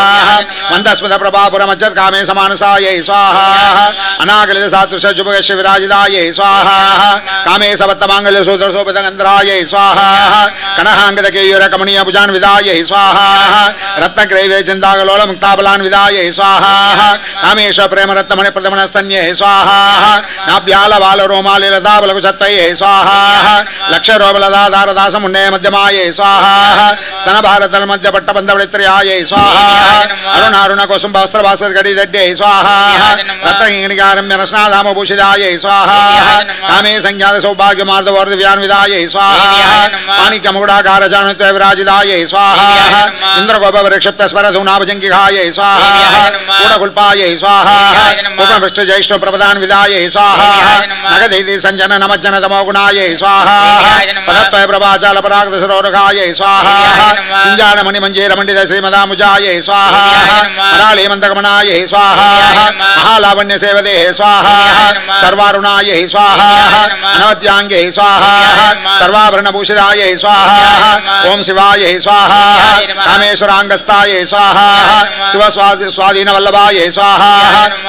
मन्दस्मितप्रभापुरमज्जत्कामे समानसायै स्वाहा अनाकलितसातृशजुभगशिविराजितायै स्वाहा कामे सवत्तमाङ्गल्यसूत्रशोभितगन्धरायै स्वाहा कणहाङ्गदकेयूरकमणीयभुजान्विदायै स्वाहा रत्नग्रैवे चिन्ताकलोलमुक्ताबलान्विदायै स्वाहा कामेश्वर प्रेमरत्नमणिप्रथमनस्तन्यै स्वाहा नाभ्यालबालरोमालिलताबलकुशत्तये स्वाहा लक्षरोबलदाधारदासमुन्नय मध्यमायै स्वाहा स्तनभारतलमध्यपट्टबन्धवलित्रयायै स्वाहा अरुणारुणकुसुम्बवस्त्रभास्वद्गडिदड्यै स्वाहा रत्नहिङ्गणिकारम्यरस्नाधामभूषितायै स्वाहा कामे संज्ञातसौभाग्यमार्दवर्धव्यान्विदायै स्वाहा माणिक्यमुकुडाकारजानुत्वविराजितायै स्वाहा इन्द्रगोपवृक्षप्तस्वरधूनाभजङ्गिघायै स्वाहा कूटकुल्पायै स्वाहा उपपृष्ठज्यैष्ठप्रपदान्विदायै स्वाहा नगदैति सञ्जननमज्जनतमोगुणायै स्वाहा पदत्वय प्रभाचालपरागदसरोरगायै स्वाहा सिञ्जानमणिमञ्जीरमण्डित श्रीमदामुजायै स्वाहा मराळीमन्तकमणायै स्वाहा महालावण्यसेवदे स्वाहा सर्वारुणायै स्वाहा अनवद्याङ्गै स्वाहा सर्वाभरणभूषितायै स्वाहा ओं शिवायै स्वाहा कामेश्वराङ्गस्तायै स्वाहा शिवस्वाधीनवल्लभायै स्वाहा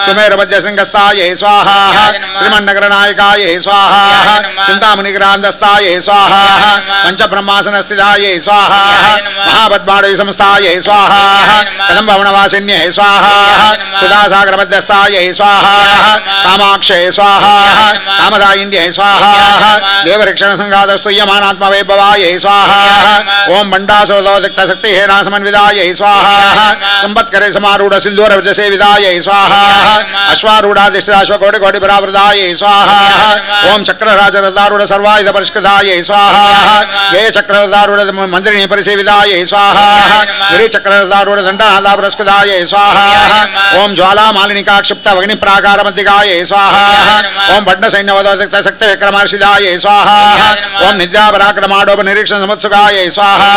सुमेरमध्यशृङ्गस्तायै स्वाहा श्रीमन्नगरनायकायै स्वाहा चिन्तामणिग्रान्दस्तायै स्वाहा पञ्चब्रह्मासनस्थितायै स्वाहा महापद्माडविसंस्थायै स्वाहा कदम्बवनवासिन्यै स्वाहा सुधासागरमध्यस्थायै स्वाहा कामाक्षै स्वाहा कामदायिन्यै स्वाहा देवरक्षणसङ्घातस्तुयमानात्मवैभवायै स्वाहा ओं बण्डासुरदोदिक्तशक्तिहेनासमन्विदायै स्वाहा संपत्करे समारूढ सिन्दूरवृजसेविदायै स्वाहा अश्वारूढाधिष्ठिताश्वकोटिकोटिपरावृतायै स्वाहा ओं चक्रराजरथारूढ सर्वायुधपरिष्कृतायै स्वाहा वे चक्ररथारूढ मन्दिरिणी परिसेवितायै स्वाहा गिरिचक्ररथारूढ दण्डनाथापुरस्कृतायै स्वाहा ओं ज्वालामालिनिकाक्षिप्तवग्निप्राकारमद्दिकायै स्वाहा ओं भण्डसैन्यवदोदिक्तशक्तिविक्रमर्षिदायै स्वाहा ओं निद्यापराक्रमाडोपनिरीक्षणसमुत्सुकायै स्वाहा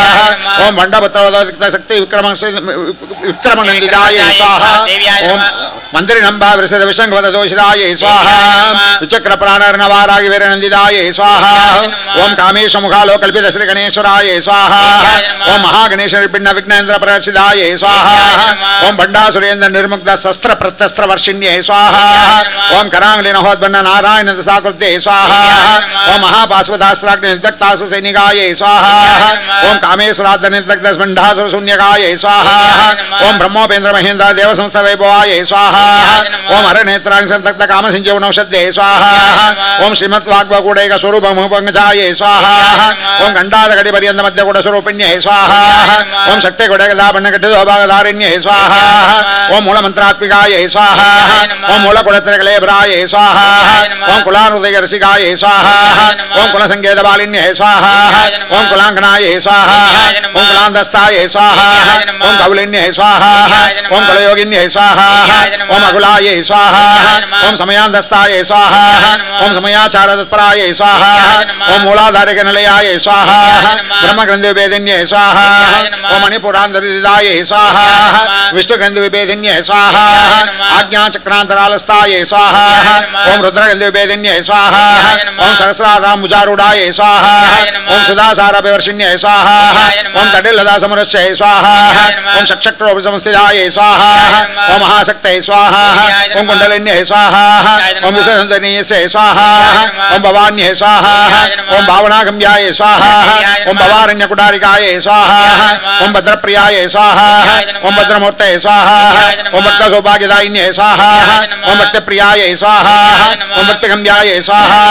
ओं भण्डपुत्रवदोदिक्तशक्तिविक्रमनिन्दितायै स्वाहा ओं मन्दिरिणम्बावृषदविशङ्खवददोषितायै स्वाहा विचक्रप्राणर्णवारागिवीरनन्दितायै स्वाहा ओं कामेशमुखालोकल्पितश्रीगणेश्वरायै स्वाहा ओं महागणेशनिर्भिन्नविघ्नेन्द्रप्रदर्शितायै स्वाहा ओं भण्डासुरेन्द्र निर्मुक्तशस्त्रप्रत्यस्त्रवर्षिण्यै स्वाहा ओं कराङ्गलिनहोद्बण्ड नारायणदसाकृत्यै स्वाहा ओं महापाशुपदास्त्राग्निर्दग्धासु सैनिकायै स्वाहा ओं कामेश्वरार्धनिर्दग्धस्मण्डासुरशून्यकायै स्वाहा ओं ब्रह्मोपेन्द्र महेन्द्र देवसंस्थवैभवायै स्वाहा ओं हरनेत्रांसन्तक्तकामसिञ्जीवनौषध्यै स्वाहा ओं श्रीमद्वाग्वकूटैकस्वरूपमुपङ्गजायै स्वाहा ओं घण्टादकटिपर्यन्तमध्यकूटस्वरूपिण्यै स्वाहा ओं शक्तिकुटगदाबण्णकटिदोभागधारिण्यै स्वाहा ओं मूलमन्त्रात्मिकायै स्वाहा ओं मूलकुलत्रकलेभरायै स्वाहा ओं कुलानुदयरसिकायै स्वाहा ओं कुलसङ्केतबालिन्यै स्वाहा ओं कुलाङ्कनायै स्वाहा ओं कुलान्दस्तायै स्वाहा ओं कौलिन्यै स्वाहा ओं कुलयोगिन्यै स्वाहा ओं अकुलायै स्वाहा ओं समयान्दस्तायै स्वाहा ओं समयाचारतत्परायै स्वाहा ओं मूलाधारिकनिलयायै स्वाहा ब्रह्मग्रन्थिविभेदिन्यै स्वाहा ओं मणिपुरान्तरिदायै स्वाहा विष्णुग्रन्थिविभेदिन्यै स्वाहा आज्ञाचक्रान्तरालस्तायै स्वाहा ओं रुद्रग्रन्थिविभेदिन्यै स्वाहा ओं सहस्राराम्बुजारूढायै स्वाहा ओं सुधासारविवर्षिण्यै स्वाहा ओं तटिलदासमरुष्यै स्वाहा ओं चक्षक्रोपसंस्थितायै स्वाहा ओं महाशक्तये स्वाहा ओं कुण्डलिन्यै स्वाहा ओं विसर्जनीयस्यै स्वाहा ओं भवान्यै स्वाहा ओं भावनागम्यायै स्वाहा ओं भवारण्यकुटारिकायै स्वाहा ओं भद्रप्रिय भद्रप्रियाय स्वाहा ओम भद्रमूर्तये स्वाहा ओम भक्तसौभाग्यदायिन्ये स्वाहा ओम भक्तप्रियाय स्वाहा ओम भक्तगम्याय स्वाहा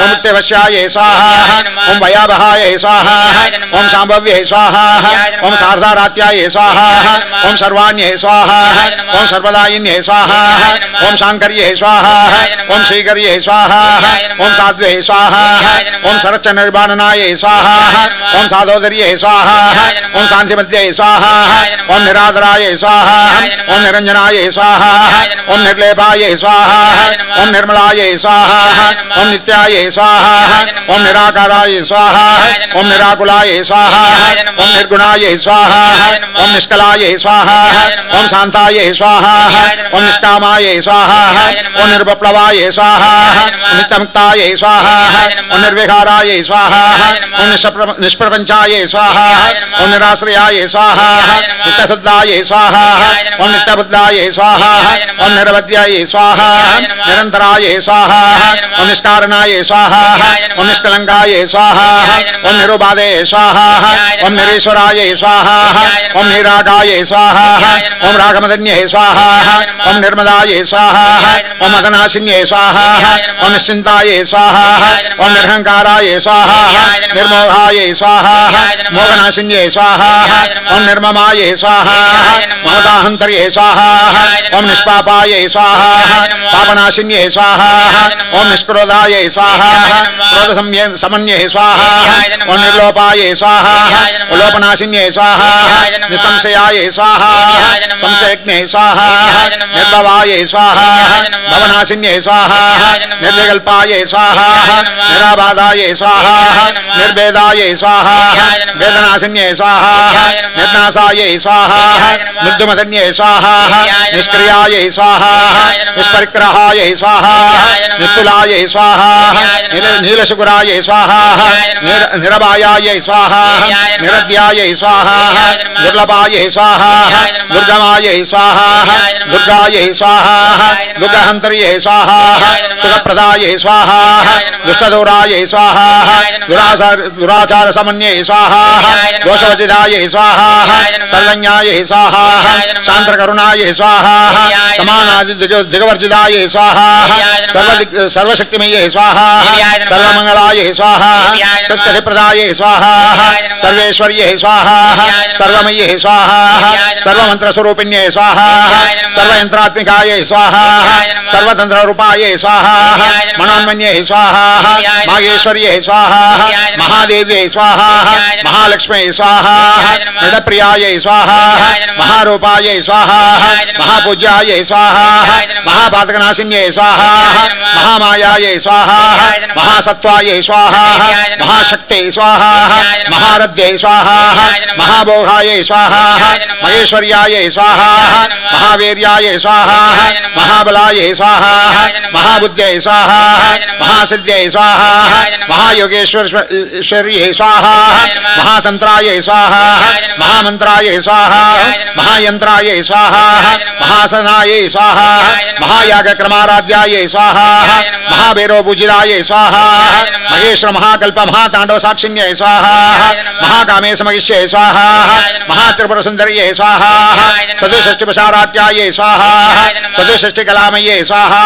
ओम भक्तवश्याय स्वाहा ओम भयावहाय स्वाहा ओम शाम्भव्ये स्वाहा ओम शारदारात्याय स्वाहा ओम सर्वाण्ये स्वाहा ओम सर्वदायिन्ये स्वाहा ओम शांकर्ये स्वाहा ओम श्रीकर्ये स्वाहा ओम साध्वे स्वाहा ओम सरच्च निर्वाणनाय स्वाहा ओम साधोदर्ये स्वाहा ओम शांतिमत्ये स्वाहा ओम निरादराय स्वाहा ओम निरंजनाय स्वाहा ओम निर्लेपाय स्वाहा ओम निर्मलाय स्वाहा ओम नित्याय स्वाहा ओम निराकाराय स्वाहा ओम निराकुलाय स्वाहा ओम निर्गुणाय स्वाहा ओम निष्कलाय स्वाहा ओम शांताय स्वाहा ओम निष्कामाय स्वाहा ओम निर्विप्लवाय स्वाहा ओम नित्यमुक्ताय स्वाहा ओम निर्विकाराय स्वाहा ओम निष्प्रपंचाय स्वाहा ओम निराश्रयाय स्वाहा नित्यशुद्धाय स्वाहा ओम नित्यबुद्धाय स्वाहा ओम निरवध्याय स्वाहा निरंतराय स्वाहा ओम निष्कारणाय स्वाहा ओम निष्कलंकाय स्वाहा ओम निरुपादे स्वाहा ओम निरीश्वराय स्वाहा ओम निरागाय स्वाहा ओम रागमदन्ये स्वाहा ओम निर्मदाय स्वाहा ओम मदनाशिन्ये स्वाहा ओम निश्चिंताय स्वाहा ओम निर्हंकाराय स्वाहा निर्मोहाय स्वाहा मोहनाशिन्ये स्वाहा ओम निर्ममाय स्वाहा ममताहंतर्ये स्वाहा ओम निष्पापाय स्वाहा पापनाशिन्ये स्वाहा ओम निष्क्रोधाय स्वाहा क्रोध समन्ये स्वाहा ओम निर्लोपाय स्वाहा लोपनाशिन्ये स्वाहा निसंशयाय स्वाहा संशयज्ञे स्वाहा निर्भवाय स्वाहा भवनाशिन्ये स्वाहा निर्विकल्पाय स्वाहा निराबाधाय स्वाहा निर्भेदाय स्वाहा वेदनाशिन्ये स्वाहा निर्नाशाय स्वाहा मृदुमदन्ये स्वाहा निष्क्रियाय स्वाहा निष्परिग्रहाय स्वाहा निस्तुलाय स्वाहा नीलशुकुराय स्वाहा निरभायाय स्वाहा निरद्याय स्वाहा दुर्लभाय स्वाहा दुर्गमाय स्वाहा दुर्गाय स्वाहा दुर्गहंतर्ये स्वाहा सुखप्रदाय स्वाहा दुष्टदूराय स्वाहा दुराचार समन्ये स्वाहा दोषवचिदाय स्वाहा सर्वज्ञाय स्वाहा शांतकरुणाय स्वाहा समानादि दिगवर्जिताय स्वाहा सर्वशक्तिमये स्वाहा सर्वमंगलाय स्वाहा सत्यप्रदाय स्वाहा सर्वेश्वर्ये स्वाहा सर्वमये स्वाहा सर्वमंत्रस्वरूपिण्ये स्वाहा सर्वयंत्रात्मिकाय स्वाहा सर्वतंत्ररूपाय स्वाहा मनोन्मन्ये स्वाहा मागेश्वर्ये स्वाहा महादेव्ये स्वाहा महालक्ष्मी स्वाहा निरप्रियाय स्वाहा महारूपाय स्वाहा महापूज्याय स्वाहा महापातकनाशिन्ये स्वाहा महामायाय स्वाहा महासत्वाय स्वाहा महाशक्ते स्वाहा महारद्ये स्वाहा महाभोगाय स्वाहा महेश्वर्याय स्वाहा महावीर्याय स्वाहा महाबलाय स्वाहा महाबुद्धये स्वाहा महासिद्धये स्वाहा महायोगेश्वर्ये स्वाहा महातंत्राय स्वाहा महामंत्राय स्वाहा महायंत्राय स्वाहा महासनाय स्वाहा महायागक्रमाराध्याय स्वाहा महाभैरवपूजिताय स्वाहा महेश्वर महाकल्प महातांडव साक्षिण्ये स्वाहा महाकामेशमहिष्ये स्वाहा महात्रिपुरसुंदर्ये स्वाहा सदुषष्टिपशाराट्याय स्वाहा सदुषष्टिकलामये स्वाहा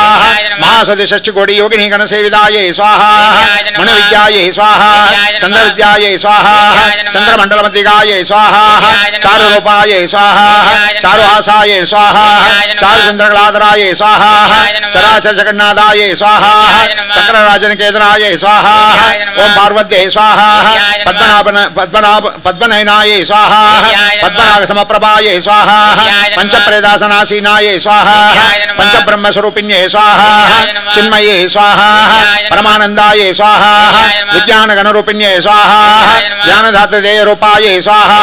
महासदुषष्टिकोटियोगिनी गणसेविताय स्वाहा मणिविद्याय स्वाहा चंद्रविद्याय स्वाहा चंद्रमंडलमतिकाय स्वाहा चारुरूपाय स्वाहा चारुहासाय स्वाहा चारुचंद्रकलाधराय स्वाहा चराचर जगन्नाथाय स्वाहा चक्रराजनकेतनाय स्वाहा ओम पार्वत्यै स्वाहा पद्मनयनाय स्वाहा पद्मनाभसमप्रभाय स्वाहा पंचप्रेदासनासीनाय स्वाहा पंचब्रह्मस्वरूपिण्ये स्वाहा चिन्मये स्वाहा परमानंदाय स्वाहा विज्ञानगणरूपिण्ये स्वाहा ज्ञानधातृदेयरूपाय स्वाहा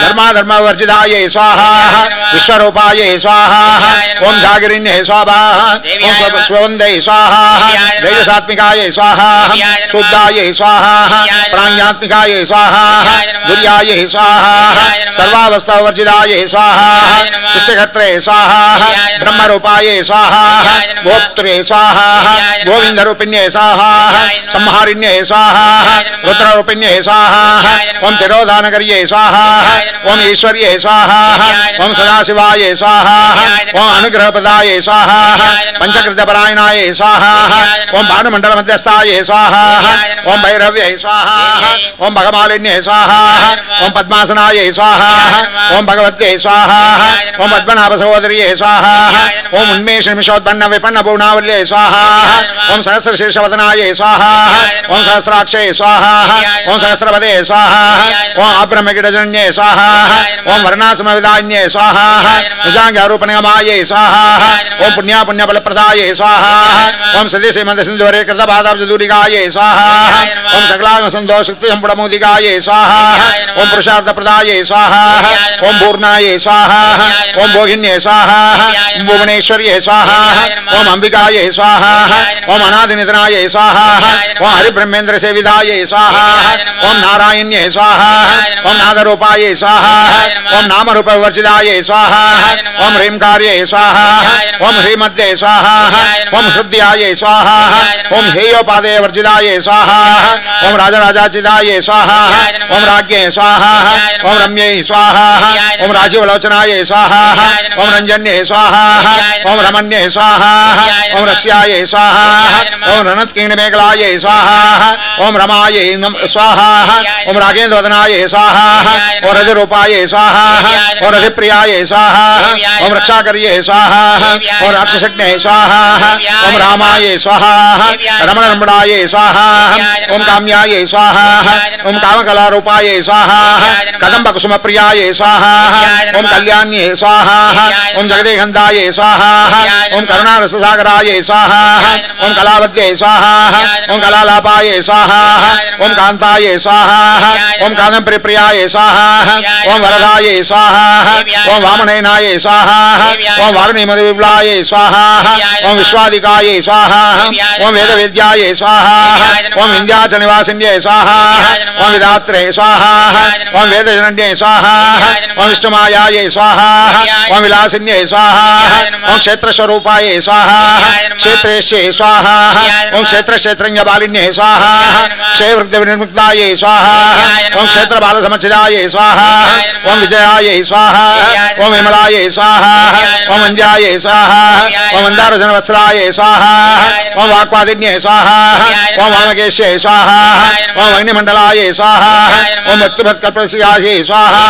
धर्माधर्मवर्जिताय स्वाहा विश्वरूपाय स्वाहा ओम जागरिण्ये स्वाहा ओम स्ववंदे स्वाहा तेजसात्मिकाय स्वाहा शुद्धाय स्वाहा प्राण्यात्मिकाय स्वाहा दुर्याय स्वाहा सर्वावस्थावर्जिताय स्वाहा सृष्टिकर्त्रे स्वाहा ब्रह्मरूपाय स्वाहा गोप्त्रे स्वाहा गोविंदरूपिण्ये स्वाहा संहारिण्ये स्वाहा रुद्ररूपिण्ये स्वाहा ओम तिरोधानकर्ये स्वाहा ओम ईश्वर्ये स्वाहा ओम सदाशिवाय स्वाहा ओम अनुग्रहप्रदाय स्वाहा पंचकृतपरायणाय स्वाहा ओम भानुमंडल मध्यस्थाय स्वाहा ओम भैरव्ये स्वाहा ओम भगमालिन्ये स्वाहा ओम पद्मासनाय स्वाहा ओम भगवत्ये स्वाहा ओम पद्मनाभ सहोदर्ये स्वाहा ओम उन्मेष निमिषोत्पन्न विपन्न पूर्णावल्ये स्वाहा ओम सहस्रशीर्षवदनाय स्वाहा ओम सहस्राक्षे स्वाहा ओम सहस्रपदे स्वाहा ओम अब्रह्मकीटजन्ये स्वाहा ओम वर्णाश्रमविदान्ये स्वाहा निजाङ्गारूपनिगमाय स्वाहा ओम पुण्या पुण्यफलप्रदाय स्वाहा ओम सदी श्रीमन्तसिन्धुवरे कृतपादाब्जदूलिकाय स्वाहा ओम सकलागमसन्तोषक्तिसम्पुटमोदिकाय स्वाहा ओम पुरुषार्थप्रदाय स्वाहा ओम पूर्णाय स्वाहा ओम भोगिन्ये स्वाहा ओम भुवनेश्वर्ये स्वाहा ओम अंबिकाय स्वाहा ओम अनादिनिधनाय स्वाहा ओम हरिब्रह्मेन्द्र सेविदाय स्वाहा ओम नारायण्ये स्वाहा ओम नादरूपाय स्वाहा ओम नामरूपवर्जिताय स्वाहा ओम ह्रींकार्ये स्वाहा ओम ह्रीमद्ये स्वाहा ओम हृद्याय स्वाहा ओम हेयोपादे वर्जिताय स्वाहा ओम राजराजाचिदाय स्वाहा ओम राज्ञे स्वाहा ओम रम्ये स्वाहा ओम राजीवलोचनाय स्वाहा ओम रंजन्ये स्वाहा ओम रमण्ये स्वाहा ओम रस्याय स्वाहा ओम रणत्किङ्गमेकलाय स्वाहा ओम रमाय स्वाहा ओम रागेन्द्रवदनाय स्वाहा ओम रजरूपाय स्वाहा ओम रजप्रियाय स्वाहा ओम रक्षाकर्ये स्वाहा ओम राक्षसज्ञे स्वाहा ओम रामाय स्वाहा रमणरमणाय स्वाहा ओम काम्याय स्वाहा ओम कामकलारूपाय स्वाहा कदम्बकुसुमप्रियाय स्वाहा ओम कल्याण्ये स्वाहा ओम जगदेगन्धाय स्वाहा ओम करुणारससागराय स्वाहा ओम कलावद्ये स्वाहा ओम कलालापाय स्वाहा ओम कांताय स्वाहा ओम कादम्बरिप्रियाय स्वाहा ओम वरदाय स्वाहा ओम वामनयनाय स्वाहा ओम वारुणीमधुविप्लाय स्वाहा ओम विश्वादिकाय स्वाहा ओम वेदवेद्याय स्वाहा ओम विन्ध्याचलनिवासिन्ये स्वाहा ओम विधात्रे स्वाहा ओम वेदजनन्ये स्वाहा ओम विष्णुमायाय स्वाहा ओम विलासिन्ये स्वाहा ओम क्षेत्रस्वरूपाय स्वाहा क्षेत्रेश्ये स्वाहा ओम क्षेत्रक्षेत्रज्ञबालिन्ये स्वाहा क्षेत्रविनिर्मुक्ताय स्वाहा ओम क्षेत्रबालसमुचिताय स्वाहा ओम विजयाय स्वाहा ओम विमलाय स्वाहा ओम वन्द्याय स्वाहा ओम वन्दारुजनवत्सलाय स्वाहा ओम वाक्वादिन्ये स्वाहा ओम वामकेश्ये स्वाहा ओम अग्निमण्डलाय स्वाहा ओम भक्तिभत्कल्पसियाय स्वाहा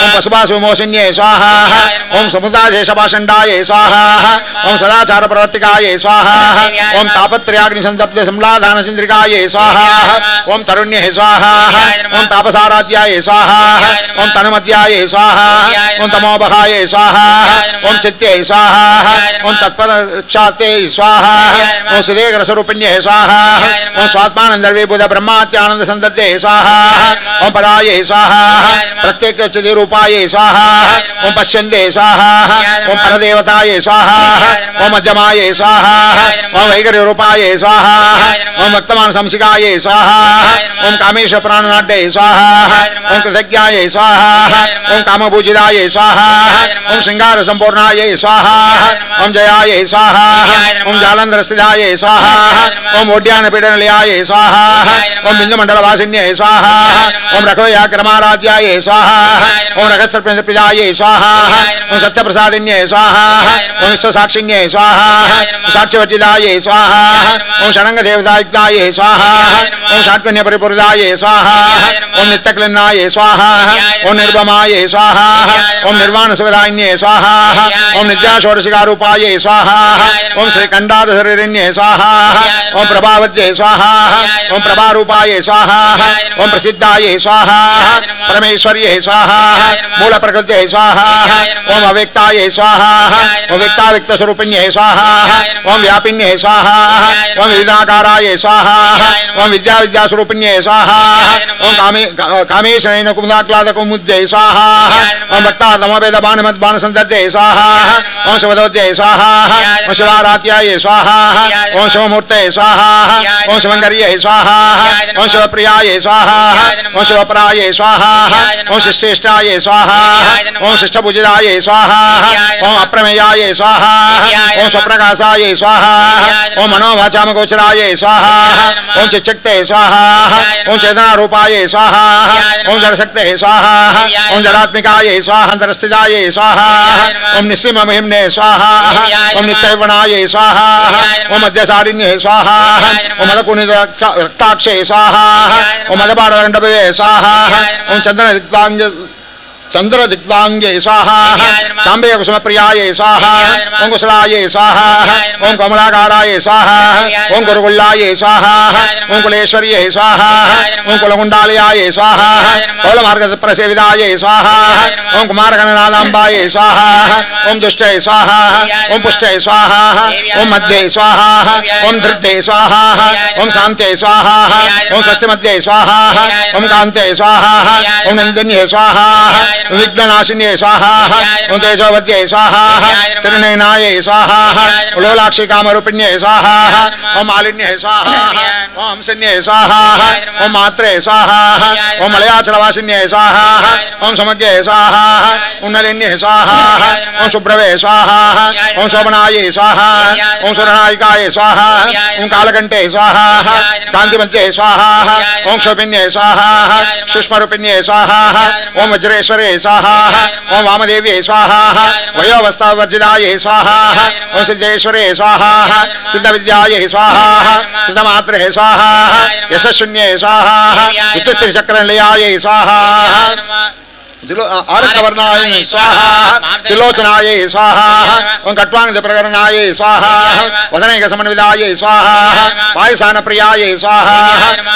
ओम पशुपाशुमोषिन्ये स्वाहा ओम समुदाशेषपाषण्डाय स्वाहा ओम सदाचारप्रवर्तिकाय स्वाहा ओम तापत्रयाग्निसन्तप्तसंलाधानचन्द्रिकाय स्वाहा ओम तरुण्ये स्वाहा ओम तापसाराध्याय स्वाहा ओम तनुमध्याय स्वाहा ओम तमोबहाय स्वाहा ओम चित्ते स्वाहा ओम तत्परक्षाते स्वाहा ओम सुदेकरस्वरूपिण्ये स्वाहा ओम स्वात्मानन्दर्विभूत ब्रह्मात्यानंद संदत्ते स्वाहा ओम पराय स्वाहा प्रत्येकचिदिरूपाय स्वाहा ओम पश्यन्ते स्वाहा ओम परदेवताय स्वाहा ओम मध्यमाय स्वाहा ओम वैकर्यरूपाय स्वाहा ओम वर्तमान संसिकाय स्वाहा ओम कामेश प्राणनाट्ये स्वाहा ओम कृतज्ञाय स्वाहा ओम कामपूजिताय स्वाहा ओम श्रृंगार संपूर्णाय स्वाहा ओम जयाय स्वाहा ओम जालंधरस्थिताय स्वाहा ओम ओड्यानपीडनलयाय स्वाहा ओम बिंदुमण्डलवासिन्ये स्वाहा ओम रघुवयाक्रमाराध्याय स्वाहा ओम रघस्त्रपिदाय स्वाहा ओम सत्यप्रसादिन्ये स्वाहा ओम विश्वसाक्षिण्ये स्वाहा ओम साक्ष्यवर्जिताय स्वाहा ओम षडङ्गदेवतायुक्ताय स्वाहा ओम षट्कन्यपरिपूरिताय स्वाहा ओम नित्यक्लिन्नाय स्वाहा ओम निर्भमाय स्वाहा ओम निर्वाणसुविधान्ये स्वाहा ओम नित्याषोडशिकारूपाय स्वाहा ओम श्रीकण्डाधशरीरिण्ये स्वाहा ओम प्रभावद्ये स्वाहा ओम प्रभारूपाय स्वाहा ओम प्रसिद्धाय स्वाहा परमेश्वर्ये स्वाहा मूलप्रकृत्ये स्वाहा ओम अव्यक्ताय स्वाहा ओम व्यक्ताव्यक्तस्वरूपिण्ये स्वाहा ओम व्यापिन्ये स्वाहा ओम विविधाकाराय स्वाहा ओम विद्याविद्यास्वरूपिण्ये स्वाहा ओम कामेशनेन कुमुदाक्लादकुमुद्ये स्वाहा ओम भक्तार्थमोपेदबाणमद्बाणसन्तत्ये स्वाहा ओम शिवदोद्ये स्वाहा ओम शिवारात्याय स्वाहा ఓం శివమూర్తే స్వాహ ఓం శివంకర్యే స్వాహ ఓం శివప్రియాయే స్వాహ ఓం శివపరాయే స్వాహ ఓం శిశ్రేష్టాయే స్వాహ ఓం శిష్టభుజిదాయే స్వాహ ఓం అప్రమేయాయే స్వాహ ఓం స్వప్రకాశాయే స్వాహ ఓం మనోవాచామగోచరాయే స్వాహ ఓం చిచ్చక్తే స్వాహ ఓం చేతనారూపాయే స్వాహ ఓం జడశక్తే స్వాహ ఓం జడాత్మికాయే స్వాహ అంతరస్థితాయే స్వాహ ఓం నిస్సిమహిమ్నే స్వాహ ఓం నిత్యవణాయే స్వాహ ఓం మధ్యసారిణ్యే స్వాహ ఓం మదకుని రక్తాక్షే స్వాహ ఓం మదపాడదండభవే స్వాహ ఓం చంద్రదిగ్వాంగే స్వాహ సాంబే కుసుమప్రియాయే స్వాహ ఓం కుశలాయే స్వాహ ఓం కమలాకారాయే స్వాహ ఓం కురుగుళ్ళాయే స్వాహ ఓం కులేశ్వర్యే స్వాహ ఓం కులగుండాలయాయే స్వాహ కౌలమార్గప్రసేవిదాయే స్వాహ ఓం కుమారగణనాదాంబాయే స్వాహ ఓం దుష్టే స్వాహ ఓం పుష్టే స్వాహ ఓం మధ్యే స్వాహ ఓం ధృతే స్వాహ ఓం శాంతే స్వాహ ఓం స్వస్తిమధ్యే స్వాహ ఓం కాంతే స్వాహ ఓం నందిన్యే స్వాహ విఘ్ననాశిన్యే స్వాహ ఓం తేజోవద్యే స్వాహ తిరునయనాయే స్వాహ లోలాక్షి కామరూపిణ్యే స్వాహ ఓం మాలిన్యే స్వాహ ఓం హంసిన్యే స్వాహ ఓం మాత్రే స్వాహ ఓం మలయాచలవాసిన్యే స్వాహ ఓం సమగ్యే స్వాహ ఓం నలిన్యే స్వాహ ఓం శుభ్రవే స్వాహ ఓం శోభనాయే స్వాహ ఓం సురనాయికాయే స్వాహ ఓం కాలకంఠే స్వాహ కాంతిమధ్యే స్వాహ ఓం శోభిన్యే స్వాహ సుష్మరూపిణ్యే స్వాహ ఓం వజ్రేశ్వరే స్వాహ ఓం వామదేవ్యే స్వాహ వయోవస్థావర్జితాయే స్వాహ ఓం సిద్ధేశ్వరే స్వాహ సిద్ధ విద్యాయే స్వాహ సిద్ధమాత్రే స్వాహ యశస్విన్యే స్వాహ విస్తృతిచక్రనిలయాయే స్వాహ ఆరకవర్ణాయ స్వాహ త్రిలోచనాయే స్వాహ ఓం కట్వాంగ ప్రకరణాయే స్వాహ వదనైక సమన్వితాయే స్వాహ పాయసాన ప్రియాయే స్వాహ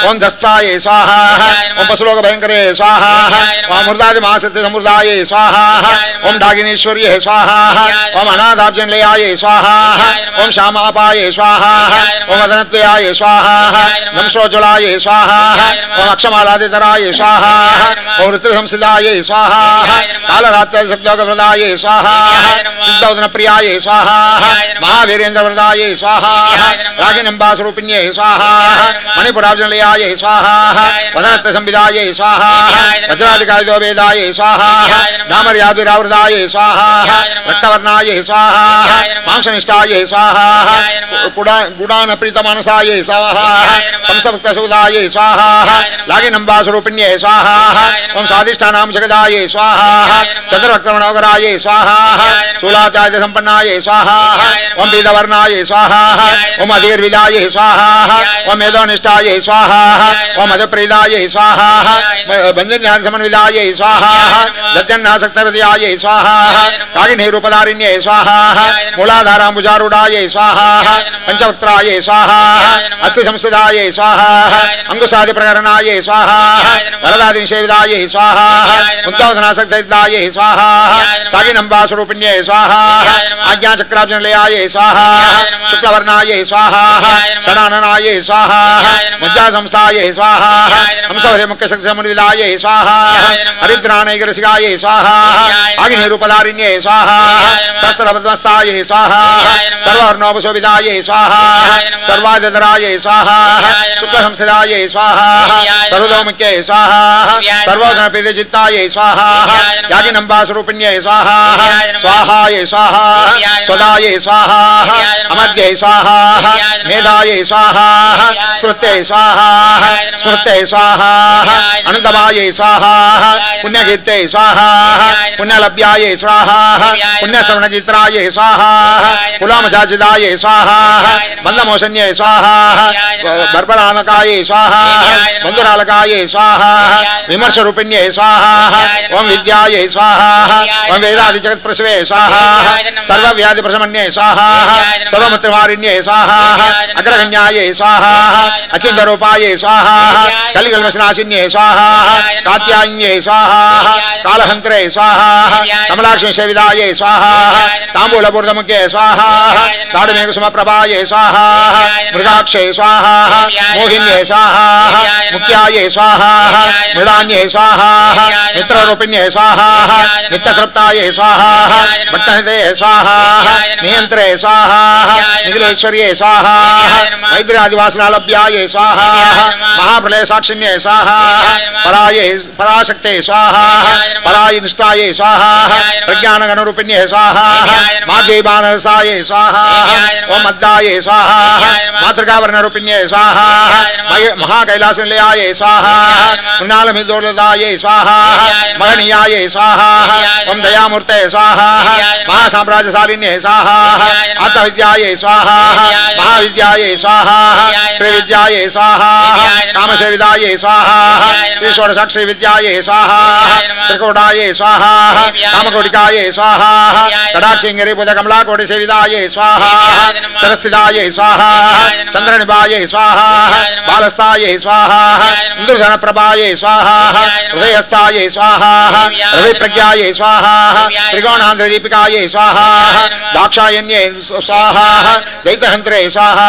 ఓం దస్తాయే స్వాహ ఓం పశులోక భయంకరే స్వాహ ఓం అమృతాది మాసత్య సమృద్ధాయే స్వాహ ఓం డాగినేశ్వర్యే స్వాహ ఓం అనాథాబ్జన్లయాయే స్వాహ ఓం శ్యామాపాయే స్వాహ ఓం వదనత్వయాయే స్వాహ దంశ్రోజ్వలాయే స్వాహ ఓం అక్షమాలాదితరాయే స్వాహ ఓం ఋతుసంస్థితాయే స్వాహ కాళరాత్రసప్తోగవృదాయే స్వాహ సిద్ధౌదన ప్రియాయే స్వాహ మహావీరేంద్రవృదాయే స్వాహ రాగినంబాస్వరూపిణ్యే స్వాహ మణిపురాబ్జనలయాయే స్వాహ వదనత్వ సంవిదాయే స్వాహ వజ్రాధికారిదోవేదాయే స్వాహ ధామర్యాదురావృదాయే స్వాహ రక్తవర్ణాయే స్వాహ మాంసనిష్టాయే స్వాహ గుడాన ప్రీతమానసాయే స్వాహ సంస్థభక్తసూదాయే స్వాహ లాగినంబాస్వరూపిణ్యే స్వాహ ఓం స్వాదిష్టానాం జగదాయే స్వాహ చంద్రవక్రమణోగరాయే స్వాహ శూలాచార్య సంపన్నాయే స్వాహ ఓం పీతవర్ణాయే స్వాహ ఓం అధీర్విదాయే స్వాహ ఓం మేధోనిష్టాయే స్వాహ ఓం మధుప్రీదాయే స్వాహ బంధుజ్ఞాన సమన్విదాయే స్వాహ దత్యన్నాసక్తహృదయాయే స్వాహ కాగినీరూపధారిణ్యే స్వాహ మూలాధారాంబుజారుడాయే స్వాహ పంచవక్త్రాయే స్వాహ అస్థి సంస్థితాయే స్వాహ అంకుశాది ప్రకరణాయే స్వాహ వరదాది నిషేవిదాయే స్వాహ ముక్తవదనాసక్తహితాయే స్వాహ సాగినంబాస్వరూపిణ్యే స్వాహ ఆజ్ఞాచక్రాబ్జనలయాయే స్వాహ శుక్లవర్ణాయే స్వాహ షడాననాయే స్వాహ మజ్జాసంస్థాయే స్వాహ హంసవదే ముఖ్యశక్తి సమన్వితాయే స్వాహ హరిద్రానైకరసికాయే స్వాహ ఆగ్నిరూపధారిణ్యే స్వాహ శస్త్రపద్మస్తాయే స్వాహ సర్వవర్ణోపశోభితాయే స్వాహ సర్వాదితరాయే స్వాహ శుక్లసంస్థితాయే స్వాహ సర్వతోముఖ్యే స్వాహ సర్వోధనప్రీతిచిత్తాయే స్వాహ యాగినంబాస్వరూపిణ్యే స్వాహ స్వాహాయే స్వాహ స్వదాయే స్వాహ అమధ్యే స్వాహ మేధాయే స్వాహ స్మృతే స్వాహ స్మృతే స్వాహ అనంతమాయే స్వాహ పుణ్యకీర్తే స్వాహ పుణ్యలభ్యాయే స్వాహ పుణ్యశ్రవణచిత్రాయే స్వాహ కులామచాచిదాయే స్వాహ బంధమోషణ్యే స్వాహ బర్బరానకాయే స్వాహ బంధురాలకాయే స్వాహ విమర్శరూపిణ్యే స్వాహ ఓం విద్యాయే స్వాహ ఓం వేదాది జగత్ప్రసవే స్వాహ సర్వవ్యాధి ప్రశమన్యే స్వాహ సర్వమిత్రవారిణ్యే స్వాహ అగ్రగణ్యాయే స్వాహ అచ్యుతరూపాయే స్వాహ కలికల్మశనాశిన్యే స్వాహ కాత్యాయన్యే స్వాహ కాళహంత్రే స్వాహ కమలాక్షి సేవిదాయే స్వాహ తాంబూలపూర్ధముఖ్యే స్వాహ తాడుమేఘసుమప్రభాయే స్వాహ మృగాక్షే స్వాహ మోహిన్యే స్వాహ ముఖ్యాయే స్వాహ మృడాన్యే స్వాహ మిత్ర पुत्ररूपिण्ये स्वाहा नित्यतृप्ताये स्वाहा भट्टहृदये स्वाहा नियन्त्रे स्वाहा निखिलेश्वर्ये स्वाहा वैद्यरादिवासनालभ्याये स्वाहा महाप्रलय साक्षिण्ये स्वाहा पराशक्ते स्वाहा पराय निष्ठाये स्वाहा प्रज्ञानगणरूपिण्ये स्वाहा माध्यमानसाये स्वाहा ओम अद्दाये स्वाहा मातृकावर्णरूपिण्ये स्वाहा महाकैलासनिलयाये स्वाहा मृणालमिदोलदाये स्वाहा महनीयाये स्वाहा ओम दयामूर्ते स्वाहा महासाम्राज्यशालिन्ये स्वाहा आत्मविद्याये स्वाहा महाविद्याये स्वाहा श्रीविद्याये स्वाहा कामसेविदाये स्वाहा श्री षोडशाक्षरी विद्याये स्वाहा त्रिकोटाये स्वाहा कामकोटिकाये स्वाहा कटाक्षिंगरी बुधकमलाकोटि सेविदाये स्वाहा सरस्थिताये स्वाहा चंद्रनिभाये स्वाहा बालस्ताये स्वाहा इंद्रधनप्रभाये स्वाहा हृदयस्ताये स्वाहा रविप्रज्ञाये स्वाहा त्रिकोणांध्रदीपिकाये स्वाहा दाक्षायण्ये स्वाहा दैत्यहंत्रे स्वाहा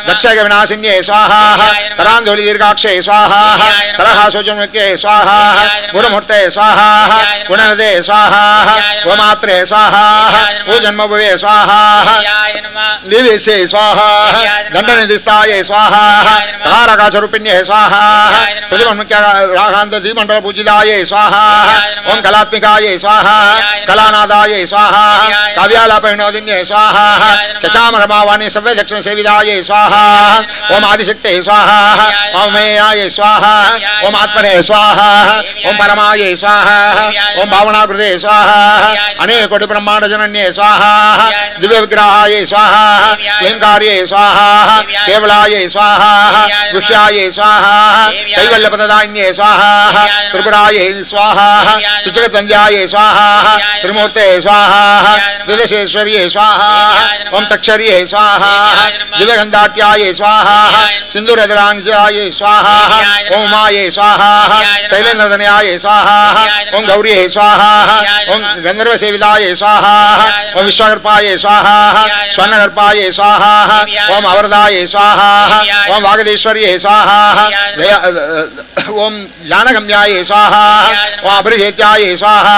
दक्षविनाशिन्ये स्वाहा तरांधोलि दीर्घाक्षे स्वाहा तरहासोजमुख्ये स्वाहा गुरुमूर्ते स्वाहा गुणनदे स्वाहा गोमात्रे स्वाहा भूजन्मभुवे स्वाहा दिवेशे स्वाहा दंडनिधिस्ताये स्वाहा धारकाशरूपिण्ये स्वाहा प्रतिमन्मुख्यराघान्त द्विमण्डल पूजिताये स्वाहा ओम कलात्मिकाये स्वाहा कलानादाये स्वाहा काव्यालापविनोदिन्ये स्वाहा चचामरमावाणी सव्य दक्षिण सेविदाये स्वाहा ओम आदिशक्ते स्वाहा ओम मेयाये स्वाहा ओम आत्मने स्वाहा ओम परमाये स्वाहा ओम भावनाकृते स्वाहा अनेक कोटि ब्रह्मांड जनन्ये स्वाहा दिव्य विग्रहाये स्वाहा क्लींकार्ये स्वाहा केवलाये स्वाहा गुह्याये स्वाहा कैवल्यपददान्ये स्वाहा त्रिपुराये स्वाहा त्रिजगद्वन्द्याये स्वाहा त्रिमूर्ते स्वाहा द्विदशेश्वर्ये स्वाहा ओम तक्षर्ये स्वाहा दिव्यगंधाट्याये स्वाहा सिंधुरदरांजाये स्वाहा ओम उमाये स्वाहा शैलेन्द्रधनयाये स्वाहा ओम गौर्ये स्वाहा ओम गंधर्वसेविताये स्वाहा ओम विश्वकर्पाये स्वाहा स्वर्णकर्पाये स्वाहा ओम अवरदाये स्वाहा ओम वागदेश्वर्ये स्वाहा ओम ज्ञानगम्याये स्वाहा ओम अभिषेत्याये स्वाहा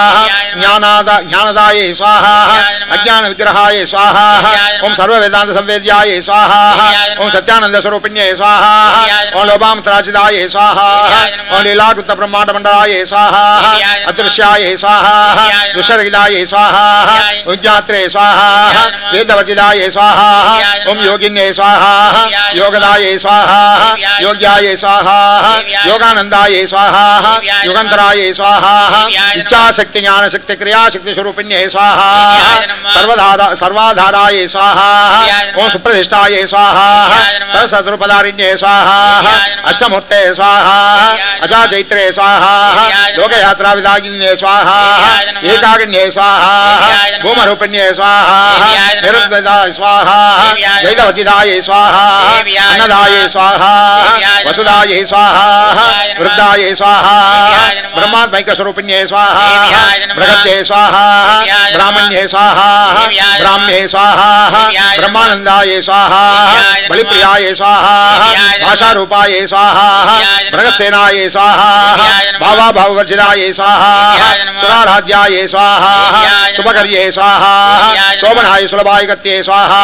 ज्ञानदाये स्वाहा अज्ञान विग्रहाये स्वाहा ओम सर्ववेदांत संवेद्याये स्वाहा ओम सत्यानंद स्वरूपिण्ये स्वाहा ओम लोभामत्राचिदाये स्वाहा ओम लीलाकृत ब्रह्मांड मंडलाये स्वाहा अदृश्याये स्वाहा दुष्टरहिताये स्वाहा उज्जात्रे स्वाहा वेदवचिदाये स्वाहा ओम योगिन्ये स्वाहा योगदाये स्वाहा योग्याये स्वाहा योगानंदाये स्वाहा युगंतराये स्वाहा इच्छाशक्ति ज्ञानशक्ति क्रियाशक्ति स्वरूपिण्ये स्वाहा सर्वाधाराये स्वाहा ओम सुप्रतिष्ठाये स्वाहा सहस्रद्रुपदारिण्ये स्वाहा अष्टमूर्ते स्वाहा अजाचैत्रे स्वाहा लोकयात्रा विदागिन्ये स्वाहा एकाग्न्ये स्वाहा भूमरूपिण्ये स्वाहा निरुद्वदाय स्वाहा वैदवचिदाये स्वाहा अन्नदाये स्वाहा वसुदाये स्वाहा वृद्धाये स्वाहा ब्रह्मात्मैक स्वरूपिण्ये स्वाहा बृहत्ये स्वाहा ब्राह्मण्ये स्वाहा ब्राह्म्ये स्वाहा ब्रह्मानंदाये स्वाहा बलिप्रियाये स्वाहा भाषारूपाये स्वाहा बृहत्सेनाये स्वाहा भावा भाववर्जिताये स्वाहा सुराराध्याये स्वाहा शुभकर्ये स्वाहा शोभनाय सुलभाय गत्ये स्वाहा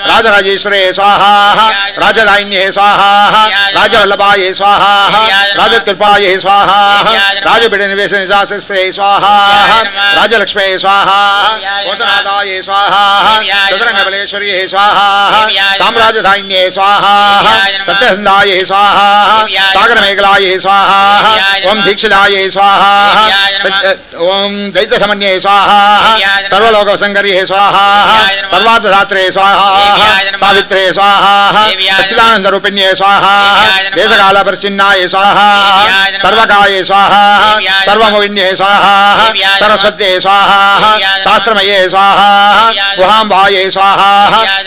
राजराजेश्वरे स्वाहा राजदायिन्ये स्वाहा राजवल्लभाये स्वाहा राजकृपाये स्वाहा राजपीडनिवेशनिशास्त्रे स्वाहा राजलक्ष्मे स्वाहा कोशनादाये स्वाहा चतुरंगबलेश्वर्ये स्वाहा साम्राज्यदायिन्ये स्वाहा सत्यसन्धाये स्वाहा सागरमेघलाये स्वाहा ओम दीक्षिताये स्वाहा ओम दैत्यसमन्ये स्वाहा सर्वलोकसंकर्ये स्वाहा सर्वार्थदात्रे स्वाहा सावित्रे स्वाहा सच्चिदानंदरूपिण्ये स्वाहा देशकालपरिच्छिन्नाय स्वाहा सर्वकाये स्वाहा सर्वमोहिन्ये स्वाहा सरस्वत्ये स्वाहा शास्त्रमये स्वाहा गुहाम्बाये स्वाहा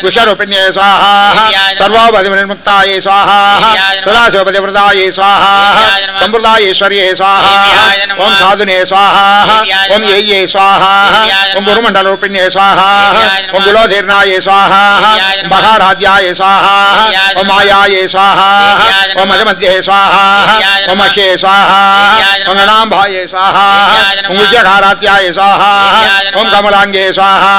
विश्वरूपिण्ये स्वाहा सर्वोपदिनिर्मुक्ताये स्वाहा सदाशिवपतिव्रताये स्वाहा संप्रदायेश्वर्ये स्वाहा ओम साधुने स्वाहा ओम ये स्वाहा ओम गुरुमंडलरूपिण्ये स्वाहा ओम गुलोधीर्णाये स्वाहा बहाराध्याये स्वाहा ओम मायाये स्वाहा ओम मध्य स्वाहा ओम अख्ये स्वाहा ओम गणाम्भाय स्वाहा ओम उज्जघारात्याय स्वाहा ओम कमलांगे स्वाहा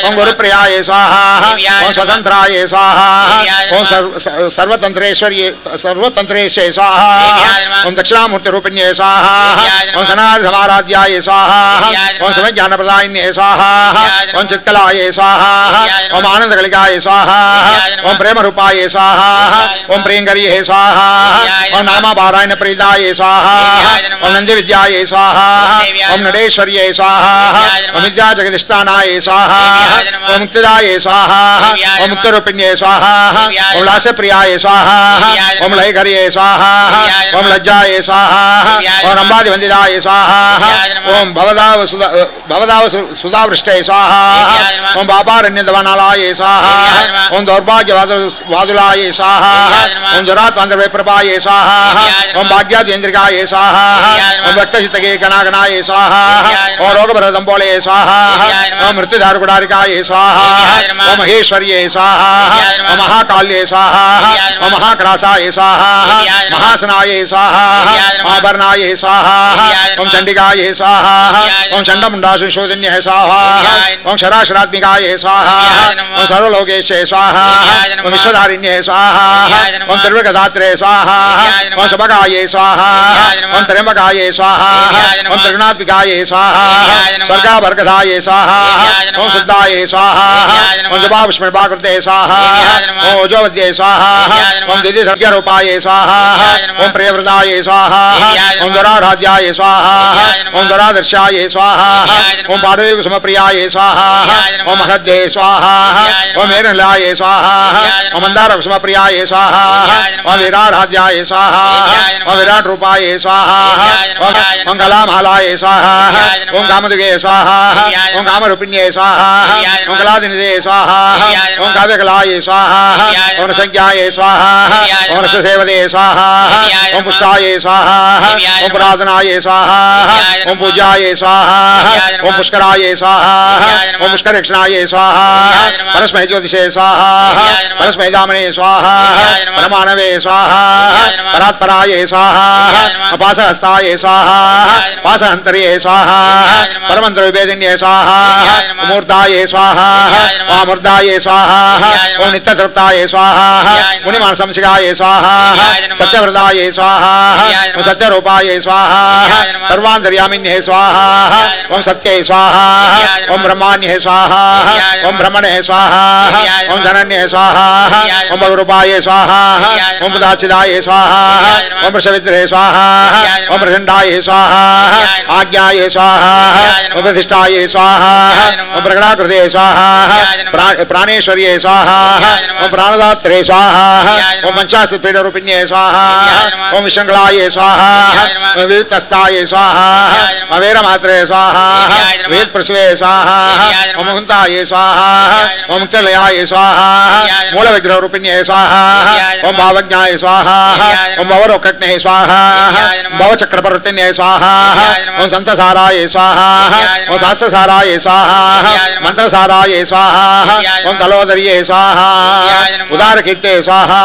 ओम गुरुप्रियाय स्वाहा ओम स्वतंत्राय स्वाहा ओम सर्वतंत्रेश्वर्ये स्वाहा ओम दक्षिणामूर्ति रूपिण्ये स्वाहा ओम सनाद समाराध्याय स्वाहा ओम समज्ञानप्रदायिन्ये स्वाहा ओम चित्कलाय स्वाहा ओम आनंदकलिकाय स्वाहा ओम प्रेम रूपाय स्वाहा ओम प्रियंकर्ये स्वाहा ओम नामापारायण प्रीताय स्वाहा ओम नंदी विद्याय स्वाहा ओम नटेश्वर्ये स्वाहा ओम विद्या जगदिष्टानाय स्वाहा ओम मुक्तिदाय स्वाहा ओम मुक्तरूपिण्ये स्वाहा ओम लास्यप्रियाय स्वाहा ओम लयकर्ये स्वाहा ओम लज्जाय स्वाहा ओम रंबादिवंदिताय स्वाहा ओम भवदाव सुधावृष्टे स्वाहा ओम बाबारण्यदवनालाय स्वाहा ओम दौर्भाग्यवादुलाय स्वाहा ओम जरात्वांध्रप्रभाय स्वाहा ओम भाग्याद्यन्द्रिकाय स्वाहा ओम भक्तचित्तगे गणागणाय स्वाहा ओम रोगभरदंबोले स्वाहा ओम मृत्युदारुकुडारिकाय स्वाहा ओम महेश्वर्ये स्वाहा ओम महाकाल्ये स्वाहा ओम महाक्रासाय स्वाहा महासनाय स्वाहा महाभरणाय स्वाहा ओम चंडिकाय स्वाहा ओम चंडमुंडाशोधन्य स्वाहा ओम शराशरात्मिकाय स्वाहा ओम सर्वलोकेशे स्वाहा ओम विश्वधारिण्ये स्वाहा ओम त्रिवृगदात्रे स्वाहा ओम शबकाय स्वाहा ओम त्र्यंबकाय स्वाहा ओम त्रिगुणात्मिकाय स्वाहा स्वर्गाभर्गधाय स्वाहा ओम शुद्धाय स्वाहा ओम जपापुष्पकृते स्वाहा ओम ओजोवद्ये स्वाहा ओम दिदिसर्गरूपाय स्वाहा ओम प्रियव्रताय स्वाहा ओम दुराराध्याय स्वाहा ओम दुरादर्शाय स्वाहा ओम पाडुकुसुमप्रियाय स्वाहा ओम महद्ये स्वाहा ओम मेरुलाय स्वाहा ओम मंदारकुसुमप्रियाय स्वाहा ओम विराराध्याय स्वाहा ओम विराट रूपाय स्वाहा ओम कलामालाय स्वाहा ओम कामदुगे स्वाहा ओम कामरूपिण्ये स्वाहा ओम कलादिनिधे स्वाहा ओम काव्यकलाय स्वाहा ओम रसज्ञाय स्वाहा ओम रससेवदे स्वाहा ओम पुष्टाय स्वाहा ओम पुरातनाय स्वाहा ओम पूज्याय स्वाहा ओम पुष्कराय स्वाहा ओम पुष्करक्षणाय स्वाहा परस्मै ज्योतिषे स्वाहा परस्मै दामने स्वाहा परमाणवे स्वाहा परात्पराय स्वाहा पाशहस्ताय स्वाहा पाशहन्तर्ये स्वाहा परमन्त्रविभेदिन्ये स्वाहा मूर्ताय स्वाहा वामूर्ताय स्वाहा ओम नित्यतृप्ताय स्वाहा मुनिमानसंसिकाय स्वाहा सत्यव्रताय स्वाहा ओम सत्यरूपाय स्वाहा सर्वान्तर्यामिन्ये स्वाहा ओम सत्ये स्वाहा ओम ब्रह्माण्ये स्वाहा ओम ब्रह्मणे स्वाहा ओम जनन्ये स्वाहा ओम भगरूपाय स्वाहा ओम बुधाचिदाय स्वाहा ओम वृषविद्रे स्वाहा ओम प्रचण्डाय स्वाहा आज्ञाय स्वाहा ओम प्रतिष्ठाय स्वाहा ओम प्रगणाकृते स्वाहा प्राणेश्वर्ये स्वाहा ओम प्राणदात्रे स्वाहा ओम पंचाशत्पीठरूपिण्ये स्वाहा ओम विशृंखलाय स्वाहा ओम विविधस्ताय स्वाहा ओम वीरमात्रे स्वाहा वेद प्रसवे स्वाहा ओम मुकुन्दाय स्वाहा ओम मुक्तलयाय स्वाहा मूल विग्रह रूपिण्ये स्वाहा ओम भावज्ञाय स्वाहा ओम भवरोकग्ने स्वाहा भवचक्रप्रवृत्तिन्ये स्वाहा ओम संतसाराय स्वाहा ओम शास्त्रसाराय स्वाहा मंत्रसाराय स्वाहा ओम तलोदर्ये स्वाहा उदारकीर्ते स्वाहा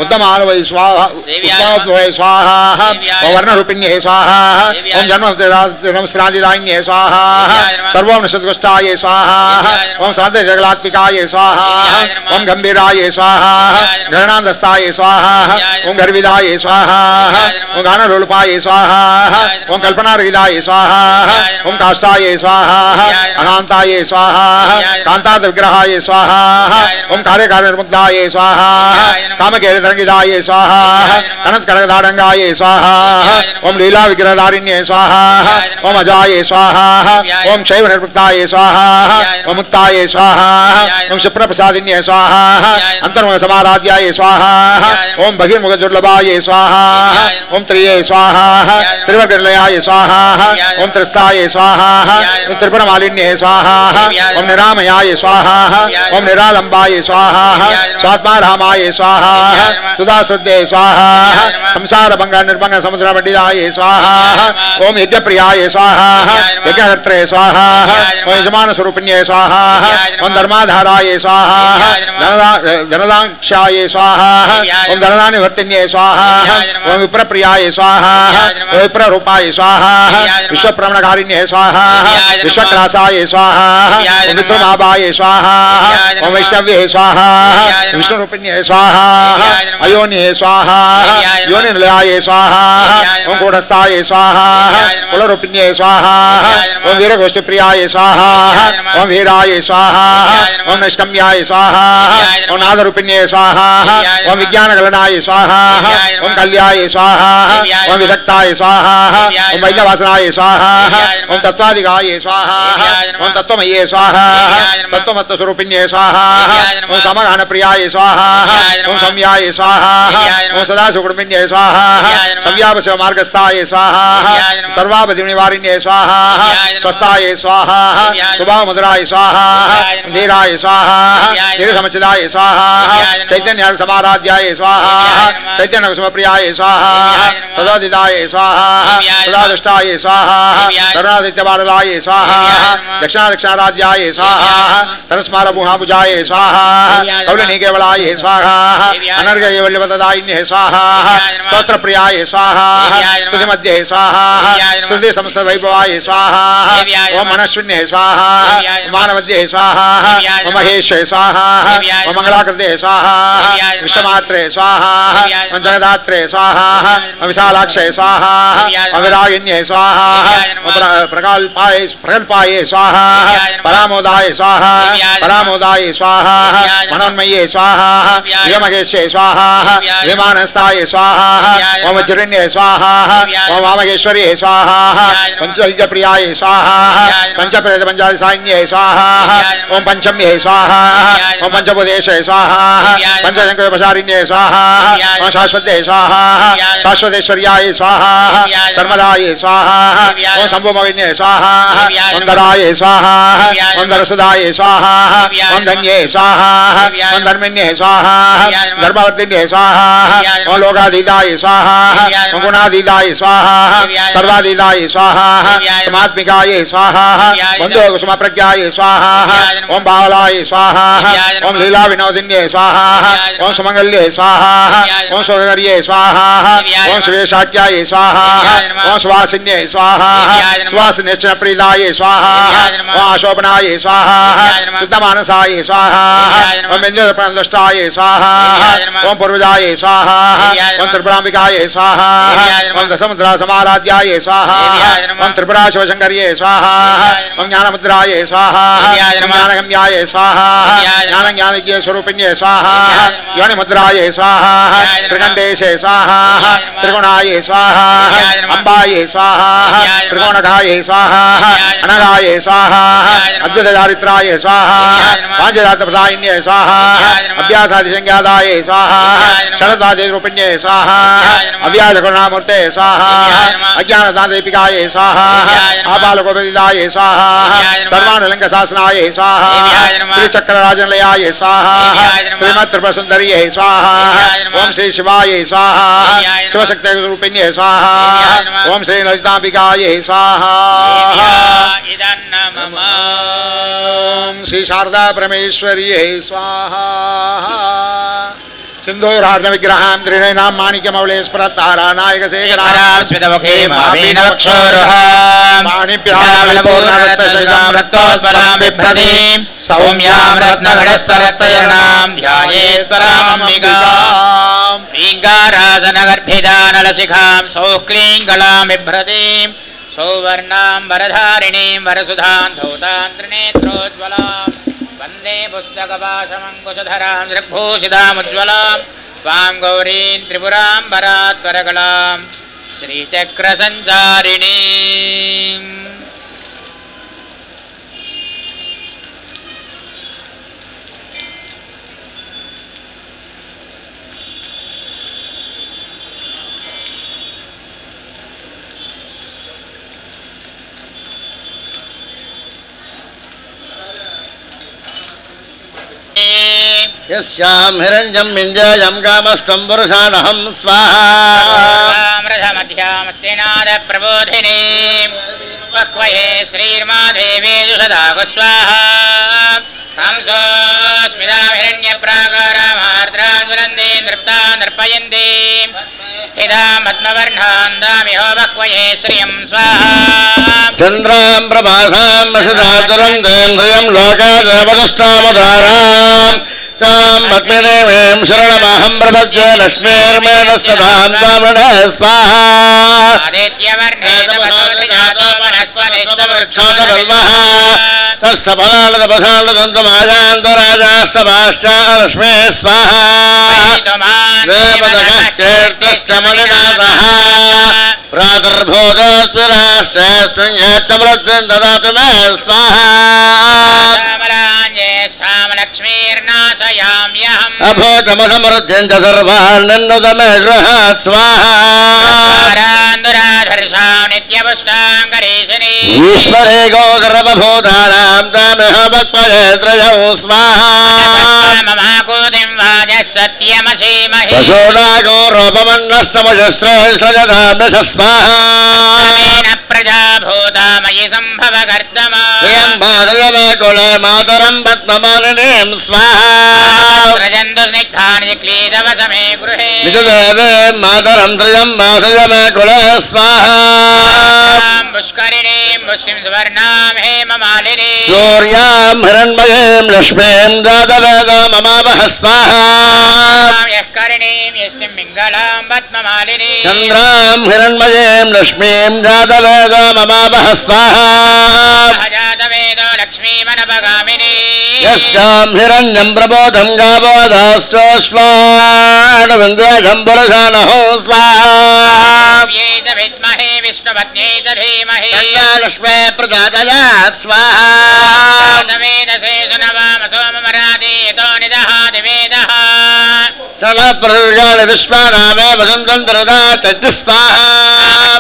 उत्तमालवै स्वाहा उत्तमत्वै स्वाहा ओम वर्णरूपिण्ये स्वाहा ओम जन्मस्त्रादिदायिन्ये स्वाहा सर्वोपनिषद्गुष्टाय स्वाहा ओम साधजगलात्मिकाय स्वाहा ओम गंभीराय स्वाहा गणानंदस्ताय स्वाहा ओम गर्विदाय स्वाहा ओम गानलोलुपाय स्वाहा ओम कल्पनारहिताय स्वाहा ओम काष्ठाय स्वाहा अनांताय स्वाहा कांताद विग्रहाय स्वाहा ओम कार्यकारणमुक्ताय स्वाहा कामकेरतरंगिताय स्वाहा कनत्करदाडंगाय स्वाहा ओम लीला विग्रहधारिण्ये स्वाहा ओम अजाय स्वाहा ओम शैव निर्मुक्ताय स्वाहा ओम मुक्ताय स्वाहा ओम क्षिप्रप्रसादिन्ये स्वाहा अंतर्मुख समाराध्याय स्वाहा ओम बहिर्मुख दुर्लभाय स्वाहा ओम त्रिये स्वाहा त्रिवर्गनिलयाय स्वाहा ओम त्रिस्ताय स्वाहा ओम त्रिपुरमालिन्ये स्वाहा ओम निरामयाय स्वाहा ओम निरालंबाय स्वाहा स्वात्मारामाय स्वाहा सुधाश्रुते स्वाहा संसार भंग निर्भंग समुद्र पंडिताय स्वाहा ओम यज्ञप्रियाय स्वाहा यज्ञकर्त्रे स्वाहा ओम यजमान स्वरूपिण्ये स्वाहा ओम धर्माधाराय स्वाहा धनदाक्षाय स्वाहा ओम विघ्नानिवर्तिन्ये स्वाहा ओम विप्रप्रियाय स्वाहा ओम विप्ररूपाय स्वाहा विश्वप्रमणकारिण्ये स्वाहा विश्वक्रासाय स्वाहा ओम विक्रमाभाय स्वाहा ओम वैष्णव्ये स्वाहा विष्णुरूपिण्ये स्वाहा अयोन्ये स्वाहा योनिनिलयाय स्वाहा ओम कूटस्थाय स्वाहा कुलरूपिण्ये स्वाहा ओम वीरगोष्ठीप्रियाय स्वाहा ओम वीराय स्वाहा ओम निष्कम्याय स्वाहा ओम नादरूपिण्ये स्वाहा ओम विज्ञानगलनाय स्वाहा ओम कल्याय स्वाहा ओम विदक्ताय स्वाहा ओम वैद्यवासनाय स्वाहा ओम तत्वाधिकाय स्वाहा ओम तत्वमये स्वाहा तत्वमत्तस्वरूपिण्ये स्वाहा ओम समगानप्रियाय स्वाहा ओम सम्याय स्वाहा ओम सदाशिवकुटुम्बिन्ये स्वाहा संव्यापस्य मार्गस्थाय स्वाहा सर्वापतिनिवारिण्ये स्वाहा स्वस्थाय स्वाहा शुभामुद्राय स्वाहा धीराय स्वाहा धीरसमुचिताय स्वाहा चैतन्य समाराध्याय स्वाहा चैतन्य कुसुमप्रियाय स्वाहा सदादिताय स्वाहा सदादुष्टाय स्वाहा करुणादित्यबालाय स्वाहा दक्षिणादक्षिणाराध्याय स्वाहा तरस्मारभुहाभुजाय स्वाहा कौलिनीकेवलाय स्वाहा अनर्घयवल्लभदायिन्ये स्वाहा स्तोत्रप्रियाय स्वाहा स्तुतिमध्ये स्वाहा स्तुति समस्तवैभवाय स्वाहा ओम मनस्विन्ये स्वाहा मानमध्ये स्वाहा ओम महेश्वे स्वाहा ओम मंगलाकृते स्वाहा विश्वमात्रे स्वाहा ओम जगदात्रे स्वाहा ओम विशालाक्षे स्वाहा ओम विरागिन्ये स्वाहा ओम प्रकल्पाय स्वाहा परामोदाय स्वाहा परामोदाय स्वाहा मनोन्मये स्वाहा विमहेश्वे स्वाहा विमानस्थाय स्वाहा ओम वज्रण्ये स्वाहा ओम वामहेश्वर्ये स्वाहा पंचहिजप्रियाय स्वाहा पंचप्रेत पंचादिसान्ये स्वाहा ओम पंचम्ये स्वाहा ओम पंचभूतेशे स्वाहा पंचशंकरपशारिण्ये स्वाहा ओम शाश्वते स्वाहा शाश्वतेश्वर्याय स्वाहा सर्वदाय स्वाहा ओम शंभुमोहिन्ये स्वाहा ओम धराय स्वाहा ओम धरसुदाय स्वाहा ओम धन्ये स्वाहा ओम धर्मिण्ये स्वाहा धर्मवर्तिन्ये स्वाहा ओम लोकाधीताय स्वाहा ओम गुणाधीताय स्वाहा सर्वाधीताय स्वाहा समात्मिकाय स्वाहा बंधो कुसुमप्रज्ञाय स्वाहा ओम बावलाय स्वाहा ओम लीला विनोदिन्ये स्वाहा ओम सुमंगल्ये स्वाहा ओम सुरगर्ये स्वाहा ओम सुवेशाट्याय स्वाहा ओम सुवासिन्ये स्वाहा सुवासिन्यप्रीदाय स्वाहा ओम आशोभनाय स्वाहा शुद्धमानसाय स्वाहा ओम बिंदुप्रणदुष्टाय स्वाहा ओम पूर्वजाय स्वाहा ओम त्रिपुरांबिकाय स्वाहा ओम दशमुद्रा समाराध्याय स्वाहा ओम त्रिपुरा शिवशंकर्ये स्वाहा ओम ज्ञानमुद्राय स्वाहा ओम ज्ञानगम्याय स्वाहा ज्ञानज्ञानज्ञ स्वरूपिण्ये स्वाहा योनिमुद्राय स्वाहा त्रिकंडेशे स्वाहा त्रिगुणाय स्वाहा अंबाय स्वाहा त्रिकोणकाय स्वाहा अनगाय स्वाहा अद्भुतचारित्राय स्वाहा पांचरात्रप्रदायिन्ये स्वाहा अभ्यासादिसंज्ञाताय स्वाहा षडद्वादिरूपिण्ये स्वाहा अव्याजकरुणामूर्ते स्वाहा अज्ञानदानदीपिकाय स्वाहा आबालकोपदिदाय स्वाहा सर्वानुलंघशासनाय स्वाहा श्रीचक्रराजनिलयाय स्वाहा श्रीमत्त्रिपुरसुन्दर्ये स्वाहा ओम श्री शिवाय स्वाहा शिवशक्तिरूपिण्ये स्वाहा ओम श्री ललितांबिकाय स्वाहा ओम श्री शारदा परमेश्वर्ये स्वाहा सिंधूरार्ण विग्रहां त्रिनयनां माणिक्यमौले स्फुरत्तारा नायक शेखरां स्मितमुखे मावीनवक्षोरुः पाणिप्यामलपूर्णरत्नशुजां रक्तोत्पलां बिभ्रतीं सौम्यां रत्नघटस्थरक्तचरणां ध्यायेत् परामम्बिकां ह्रीङ्कारासनगर्भिदानलशिखां सौक्लीङ्गलां बिभ्रतीं सौवर्णां वरधारिणीं वरसुधां धौतां त्रिनेत्रोज्ज्वलां वन्दे पुस्तकपाशमङ्कुशधरां दृग्भूषितामुज्ज्वलां त्वां गौरीं त्रिपुराम्बरात्परकलां श्रीचक्रसञ्चारिणीम् यस्यां हिरण्यं मिञ्जयं कामस्त्वं पुरुषानहं स्वाहा रथमध्यामस्तेनादप्रबोधिनी पक्वये श्रीर्मादेवी जुषदागु स्वाहा कांसोऽस्मिदाभिरण्यप्राकारामार्द्रान् ज्वलन्ति नृप्यन्ति स्थिता पद्मवर्णान्दामिहो पक्वये श्रियं स्वाहा चन्द्रां प्रभासां वसुधातुरन्देन्द्रियं लोकादेवदष्टावताराम् तां पद्मिनीं शरणमहं प्रपद्ये लक्ष्मीर्मेणस्तदां दामनः स्वाहा आदित्यवर्णे तपसोऽधिजातो वनस्पतिस्तवृक्षोदकल्मः तत्सफलालतपसालदन्तमायान्तराजास्तमाश्च लक्ष्मी स्वाहा देवदः कीर्तिश्च मलिनाथः प्रातर्भोजस्मिराश्चस्मिन् येत्तमृद्धिं ददातु मे स्वाहा लक्ष्मीर्नाशयाम्यहम् अभूतमसमृद्धिं च सर्वान्नन्नुत मे गृहात् स्वाहा नित्यपुष्टाङ्गरीशिनी ईश्वरे गो सर्वभूतानां तामिह भक्तये त्रयौ स्वाहा ममाकूतिं वाजः सत्यमसीमहि पशूना गो रूपमन्नस्तमशस्त्रैश्वर्यदाम्यश स्वाहा प्रजा भूतामयि सम्भवकर्दम प्रियं मादय मे कुले मातरं पद्ममालिनीं स्वाहा व्रजन्तु स्निग्धानि जिक्लीदवसमे गृहे निजदेवे मातरं त्रयं मादय मे कुले स्वाहा पुष्करिणीं पुष्टिं सुवर्णां हेममालिनीं सूर्यां हिरण्मयीं लक्ष्मीं जातवेद ममावह स्वाहा यः करिणीं यष्टिं पिङ्गलां पद्ममालिनीं चन्द्रां हिरण्मयीं लक्ष्मीं जातवेद ममावह स्वाहा जातवेदो लक्ष्मीमनपगामिनी यस्यां हिरण्यं प्रबोधं गावो दास्तोऽश्वाणविन्द्वेषं पुरुषानहो स्वाहा ये च विद्महे विष्णुपत्न्यै च धीमहि लक्ष्मी प्रजातयात् स्वाहा वेदसे सुनवामसो ममरादीतो निदहाति वेदः सनप्रजानि विश्वानामे वसन्तन्द्रदा तज्जस्वाहा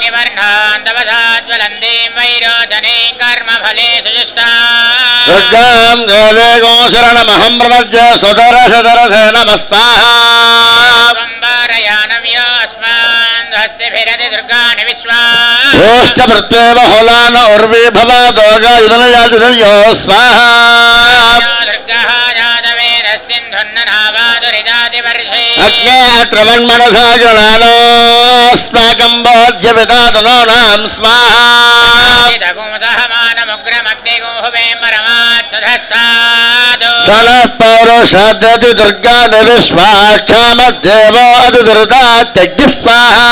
निवर्णान्दवसाज्वलन्तीं वैरोचनीं कर्मफले सुजुष्टा दुर्गां देवे गो शरणमहं प्रपद्ये स्वदरशदरसे नमः स्वाहा संवारयानव्योऽस्मान् हस्तिभिरति दुर्गाणि विश्वा ओष्ठभृत्वे बहुलान उर्वी भवा दोगा युधनयाजुधयो स्वाहा दुर्गः जातवेदस्सिन्धुन्ननावादुरिदादिवर्षे अग्ने त्रवन्मनसा जनानोऽस्माकं बोध्यविदातनोनां स्वाहा सहमानमुग्रमग्निगोहुवे परमात्सधस्तादो सनः पौरुषाद्यति दुर्गाणि विश्वाक्षामद्देवो अतिदुर्गा त्यज्ञ स्वाहा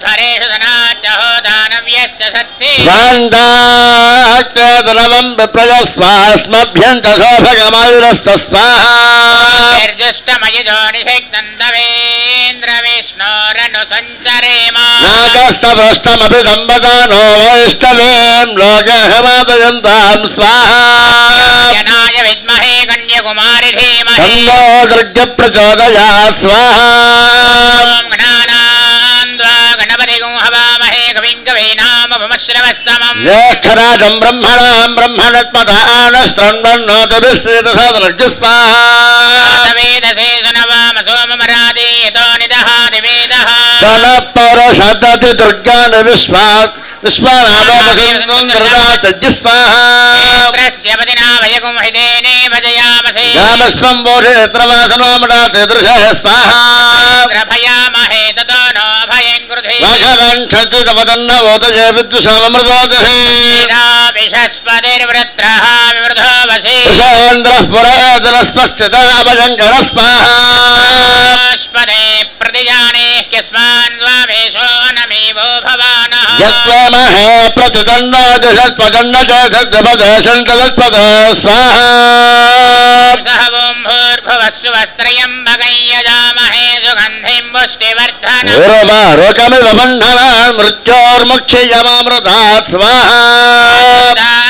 ध्वरेषु धनाच्चहो दानव्यश्च सत्सि स्वान्ताक्तेतनवं विप्रजस्वास्मभ्यं च शोभगमायुरस्त स्वाहा निर्जुष्टमयिजो निषेक्तन्दवेन्द्रविष्णोरनु सञ्चरेम नागस्तभ्रष्टमपि सम्पदानो वैष्णवीं लोके हिमादयन्तां स्वाहा यनाय विद्महे कन्यकुमारि धीमहि तन्नो दुर्गप्रचोदयात् स्वाहा ज्ञानान्द्वा गणपतिगुं हवामहे कविं कवीनामपमश्रवस्तमम् ज्येष्ठराजं ब्रह्मणां ब्रह्मणत्मदानस्तृण्वन्नोतिभिस्त्रिदशदर्ग स्वाहा वेदसे सुनवामसो ममरादीतो निदहाति वेदः सनः पौरुषादति दुर्गाणि विश्वानामोपसिन्दृदा तज्ज स्वाहा स्य पदिना भयगुं हितेने भजयामसे यामस्त्वं बोधित्रवासनो मृडाति दृशः स्वाहा भयामहे ततो नो भयं कृधे राघवन्ठति तवदन्नवोतये विद्युषाममृतोदहे विषस्पतिर्वृत्रः विवृधो वसे वृषेन्द्रः पुरातनस्पस्थिता अभयङ्कर स्वाहा स्पदे प्रतिजाने क्यस्मान् स्वामेशो नमीवो भवानः यत्त्वमहे प्रतिदन्नोजषत्पदन्नचोदपदशन्तदत्पद स्वाहा सह भूर्भुवस्सु वस्त्रयं भगं यजामहे सुगन्धिं पुष्टिवर्धनम् रोचमिव बन्धनान् मृत्योर्मुक्षयमामृतात् स्वाहा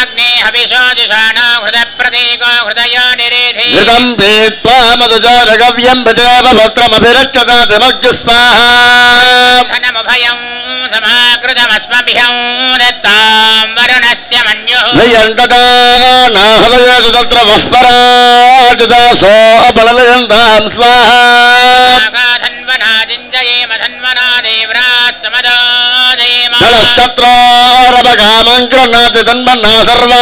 अग्ने हविषो जुषाणो हृदप्रतीको हृदयो निरेधि घृतं पीत्वा मधुचारगव्यं विदेव पुत्रमभिरच्यतातिमग् स्वाहा धनमभयं समाकृतमस्मभ्यं दत्तां वरुणस्य मन्युः ह्रियन्तदा नाहृदयतु तत्र वः पराजिदासो अपलयन्तां स्वाहा धन्वना जिञ्जयेम धन्वनादे शत्रोरपकामं गृह्णाति तन्मन्ना सर्वा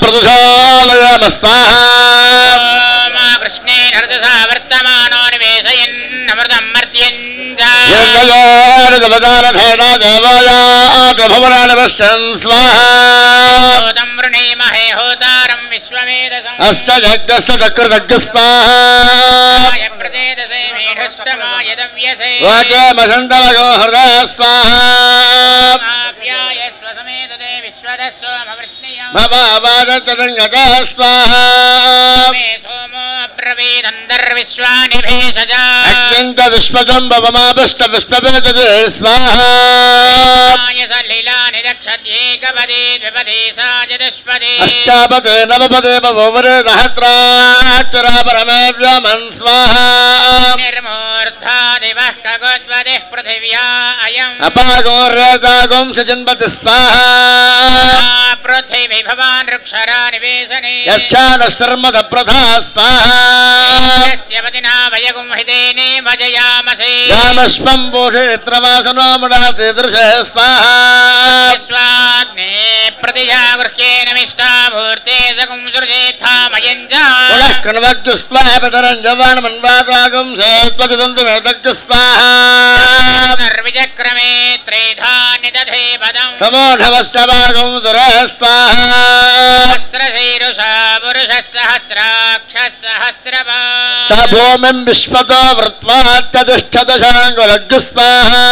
प्रदुषालयाम स्वाहा कृष्णेन हृदसा वर्तमानो निवेशयन्नमृतं मर्त्यञ्च भवनानवश्यन् स्वाहा तं वृणीमहे होतारं विश्वमेधसम् अस्य यज्ञस्य चक्रदग्ध स्वाहा प्रचेदसे मेढष्टमाय दव्यसे वाचमसन्तमगो हृदय स्वाहा आप्यायस्व समेतते विश्वदस्सोमवृष्णियम् भवावादतङ्गतः स्वाहा मे सोमो अब्रवीदन्तर्विश्वानि भेषजा अत्यन्त विश्वजम्बवमापष्ट विश्ववेदते स्वाहा सलीलानि दक्षत्येकपदे द्विपदे सा चतुष्पदे अष्टापदे नवपदे बभूवरे सहस्राक्षरापरमेव्यमन् स्वाहा निर्मूर्धा दिवः खगोद्वदिः पृथिव्या अयम् अपागो रेतागुं सजन्मति स्वाहा पृथिवी भवान् वृक्षरा निवेशने यच्छानः शर्मदप्रधा स्वाहा यस्य पतिना भयगुंहितेने भजयामसे यामश्वं पोषयत्रवासनो मुडाते दृशे स्वाहा स्वाग्ने प्रतिजागृह्येन मिष्टाभूर्ते सगुं सृजेत्थामयञ्च पुनः कण्वग्जुस्वापतरञ्जवाणमन्वातागुं सेत्वतिदन्तुमेतज्जु स्वाहा निर्विचक्रमे त्रेधा निदधे पदम् समोढवस्तवागुं दुरः स्वाहा सहस्रशीरुषा पुरुषः सहस्राक्षः सहस्रपात् स भूमिं विश्वतो वृत्वात्यतिष्ठदशाङ्गुलज्जु स्वाहा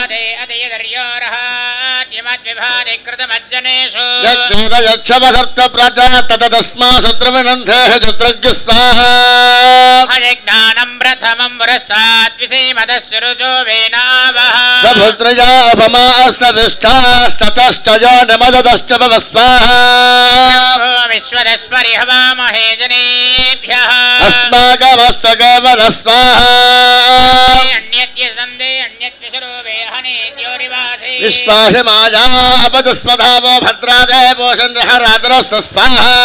पदे अदयदर्योरहाद्यमद्विभाति कृतमज्जनेषु यच्छवसर्तप्रजाततस्मा शत्रुविनन्धेः चत्रज्जु स्वाहा भजज्ञानं प्रथमं पुरस्ताद्विषेमदस्य रुचो वेनावः सपुत्रया उपमास्तविष्ठास्ततश्चयो निमदतश्च भव स्वाहा विश्वदस्परिहवामहे जनेभ्यः अस्माकमस्तकेवल स्वाहा अन्यद्य सन्दे अन्यद्विशरो वेहनेत्योरिवासे विश्वाहि माया अपदस्वधावो भद्रादय पोषन्हरातरस्त स्वाहा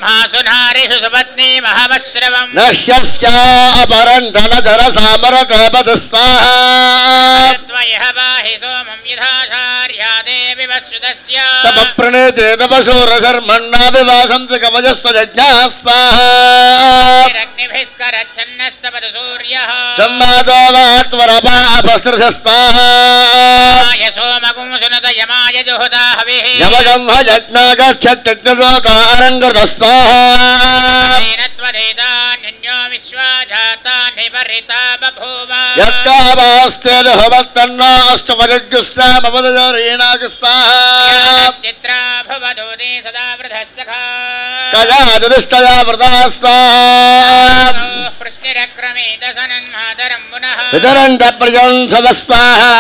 मासु नारिषु सुपत्नी महमश्रवम् नश्यस्या अपरण्डनजरसामरते पद स्वाहा त्वयः पाहि सोमं यथाचार्या देवि वसुदस्य तपप्रणेते तपशूरशर्मण्णाभिवासं च कवचस्व यज्ञः स्वाहा रग्निभिस्करच्छन्नस्तपतु सूर्यः संवादो वात्वरपापसृष स्वाहा सोमगुं सुनत यमाय जुहुता हविः यमगं हजज्ञागच्छत्यग्नदोतारङ्गृत स्वाहा तेन त्वदेतान्यो विश्वा जातानि परिता बभूव यत्कामास्तेर्भवत्तन्नाष्टमजज्ञस्नामवदजोरीणाग स्वाहा चित्रा भवदोदे सदा वृधः सखा कया जुदिष्टया वृता स्वाहा पृष्टिरक्रमेत सनन्मातरं पुनः वितरन्त पर्यन्थव स्वाहा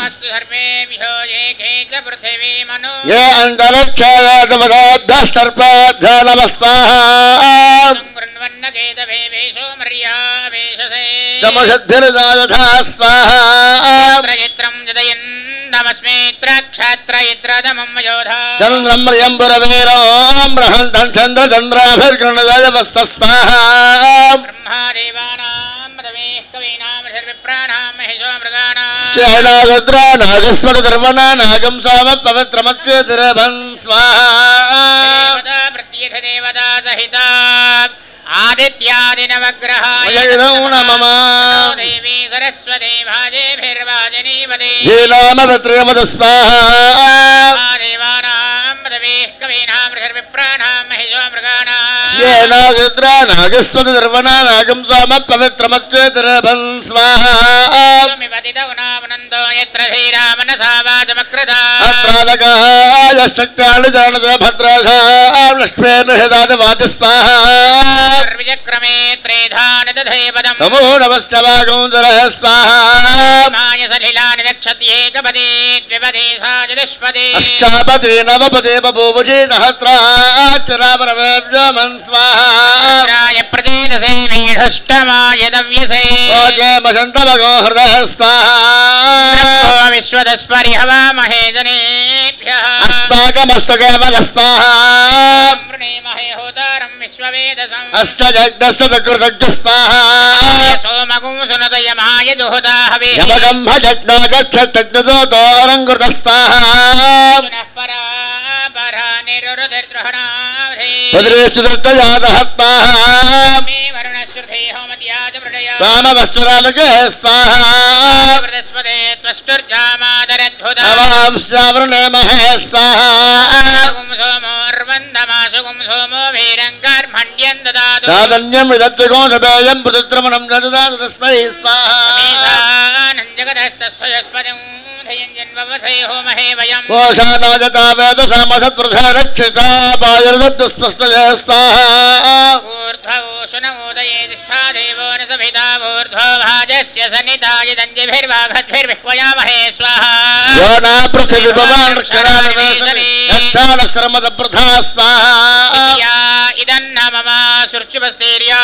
अस्तु सर्वेभ्यो एके च पृथिवी मनो ये अन्तरिक्षायातमदाभ्यस्तर्पेभ्यो नमः स्वाहा कृण्वन्न केतभे वेशो मर्यावेशसे समषद्भिर्दायथा स्वाहा चित्रं जदयन् नमस्मेत्रक्षात्रयित्रदमं योधा चन्द्रं म्रियम्बुरवीरों बृहन्तं चन्द्रचन्द्राभिर्गणदयवस्त स्वाहा ब्रह्मादेवानां पदमेः कवीनां ऋषिर्विप्राणां महेशो मृगाणां श्रेणागुद्रा नागस्वतधर्मणा नागं साम पवित्रमत्यतिरभन् स्वाहा देवता प्रत्येथ देवता सहिता आदित्यादिनवग्रहाय नमः देवी सरस्वती भाजेभिर्वाजनीवदे लीलामपत्रियमद स्वाहा देवानां पदवेः कवीनां ऋषिर्विप्राणां महेशो मृगाणां श्रेणागुद्रा नागस्वतधर्मणा नागं साम पवित्रमत्यतिरभन् स्वाहा सुमिपतितौ नामनन्दो यत्र श्रीरामनसा वाचमकृता अत्रादकायश्चक्राणि जानद भद्राशां लक्ष्मेण हृदाद वाच स्वाहा विचक्रमे त्रेधा निदधे पदम् समो नमस्तवागोन्दरः स्वाहा माय सलिलानि दक्षत्येकपदे द्विपदे सा चतुष्पदे अष्टापदे नवपदे बभूवुषे सहस्राक्षरापरमेव्यमन् स्वाहा राय प्रचेदसे मेढष्टमाय दव्यसे ओजमसन्तमगो हृदः स्वाहा विश्वदस्परिहवामहे जनेभ्यः अस्माकमस्तकेवल स्वाहा वृणीमहे होतारं विश्ववेदसम् अस्य यज्ञस्य कृतज्ञ स्वाहा सोमगुं सुनत यमाय दुहुता हवे यमकं भजज्ञो गच्छत्यग्नदोतोरङ्कृत स्वाहा पुनः परा परा निरुरुधिर्द्रहणावधे पदरेषु दत्तजातः स्वाहा मे वरुणश्रुधे होमत्याज मृडया वामवस्त्रालके स्वाहा वृतस्पदे त्वष्टुर्जामादरद्भुता अवां श्रावणे महे स्वाहा सोमोर्वन्दमासुगुं सोमो वीरङ्गार्मण्ड्यं ददातु साधन्यं विदत्तगोषपेयं पुत्रमणं न ददातु तस्मै स्वाहा जगदस्तस्फयस्पदं धयञ्जन्ववसे होमहे वयम् ओषानो जता वेदसामसत्प्रथा रक्षिता पायुर्दत्तस्पष्टजय स्वाहा ऊर्ध्वोषणमोदये तिष्ठा देवो न सभिता ऊर्ध्वो भाजस्य सन्निधाय स्वाहा यो न पृथिवीपवानक्षरानवेशने स्वाहा इदन्न मम सुर्चुपस्तेर्या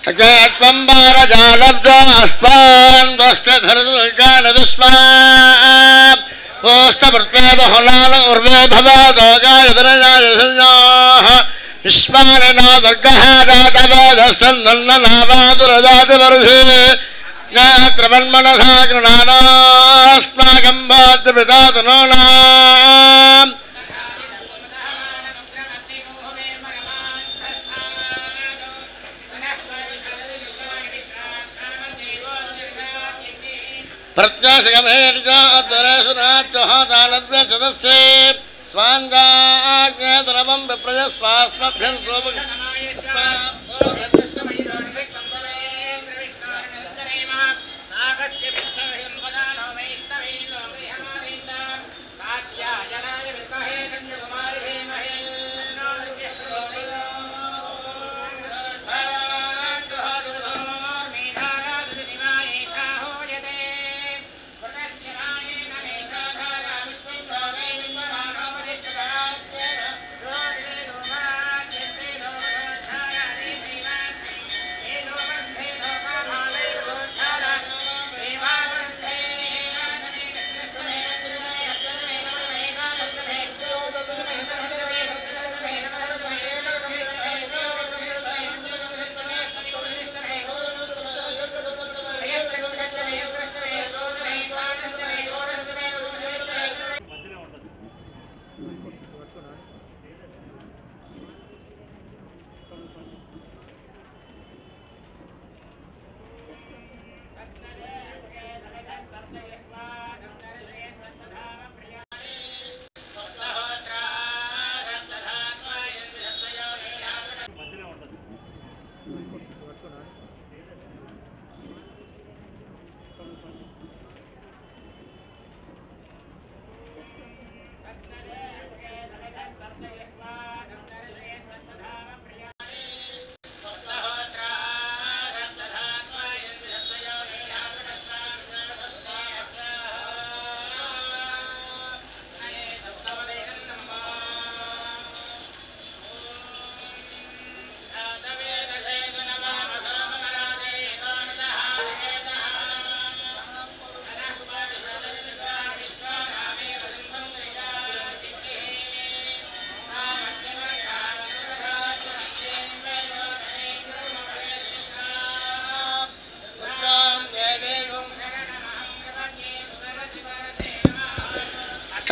अजयत्वम्बारजालब्दास्मान् वस्त्रधरदुर्गान विस्मान् ओष्टभृत्वे बहुलाल उर्वे भवादोगायधरजायधन्याः विस्मानना दुर्गः दातवेदस्तन्नन्ननावादुरजातिवर्षे ज्ञात्रवन्मनसा गृणानास्माकं वाद्यपितातनूनाम् प्रत्याशगमेर्जाद्वरेशुनात्वहादालव्य सदस्ये स्वाङ्गाग्नेतरवं विप्रजस्वास्मभ्यं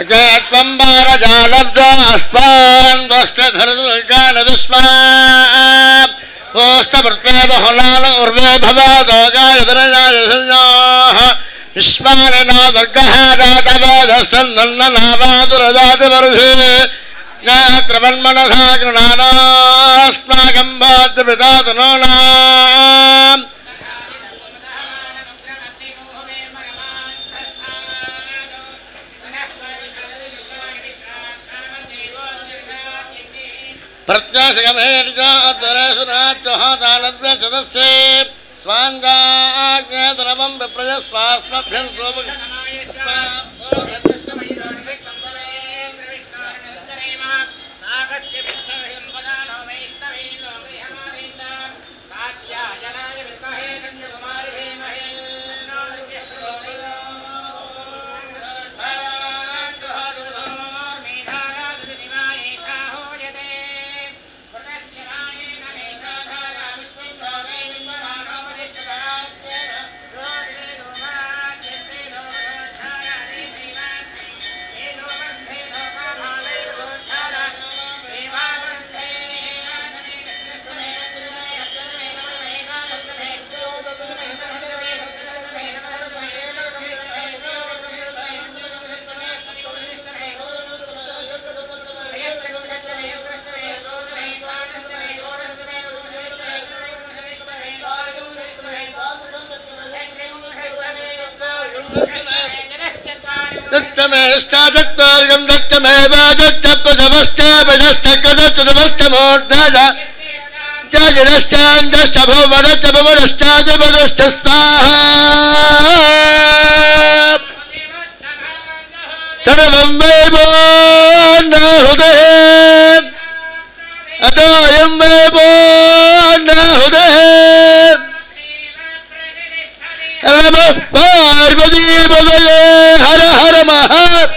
अजयत्वम्बारजालब्दास्मान् वस्त्रधरदुर्गान विस्मान् ओष्टभृत्वे बहुलाल उर्वे भवादोगायधरजायधन्याः विस्मानना दुर्गः दातवेदस्तन्नन्ननावादुरजातिवर्षे ज्ञात्रवन्मनसा गृणानास्माकं वाद्यपितातनूनाम् प्रत्याशगमेर्जाद्वरेशुनात्वहादालव्य सदस्ये स्वाङ्गाग्नेतरवं विप्रजस्वास्मभ्यं दत्तमेष्टादत्तार्यं दत्तमेवादत्तपदवश्चापदस्तकदत्तदवस्तमोर्धज जजनश्चान्दष्टभुवनश्चभुवनश्चादिपदश्च स्वाहा सर्वं वै नाहुते अतोऽयं मे पूर्णाहुतिः नमः पार्वतीपतये हर हर महादेव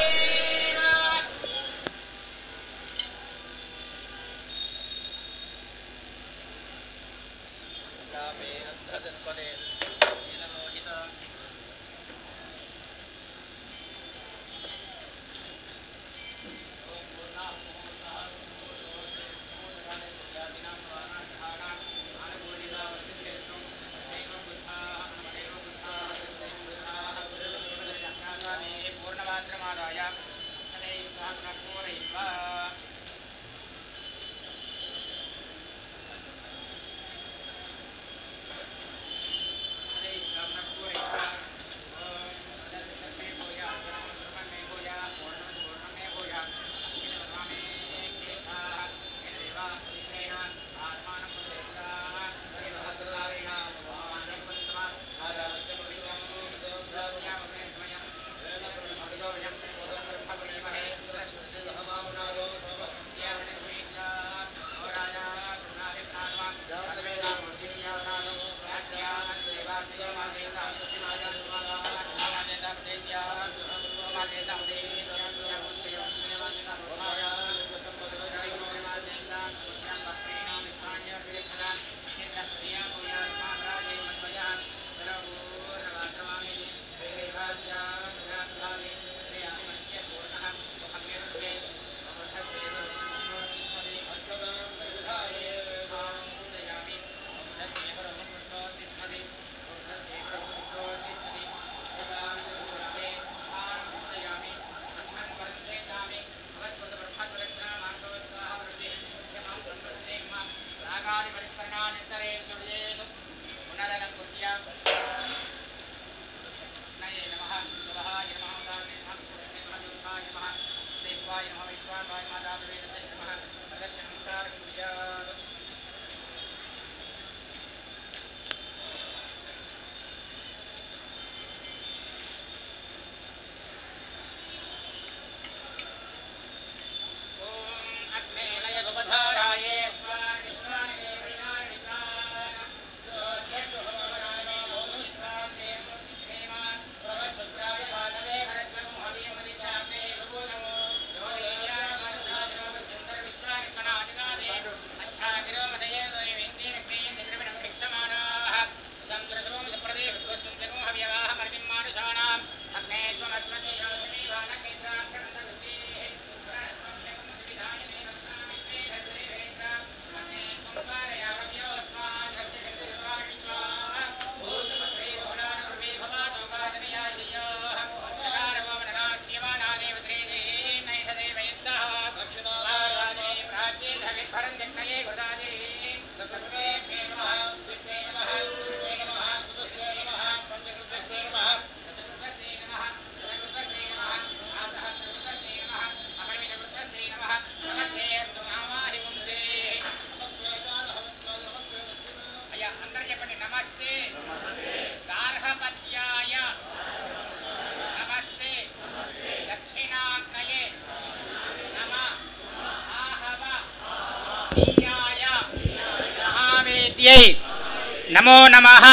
नमो नमः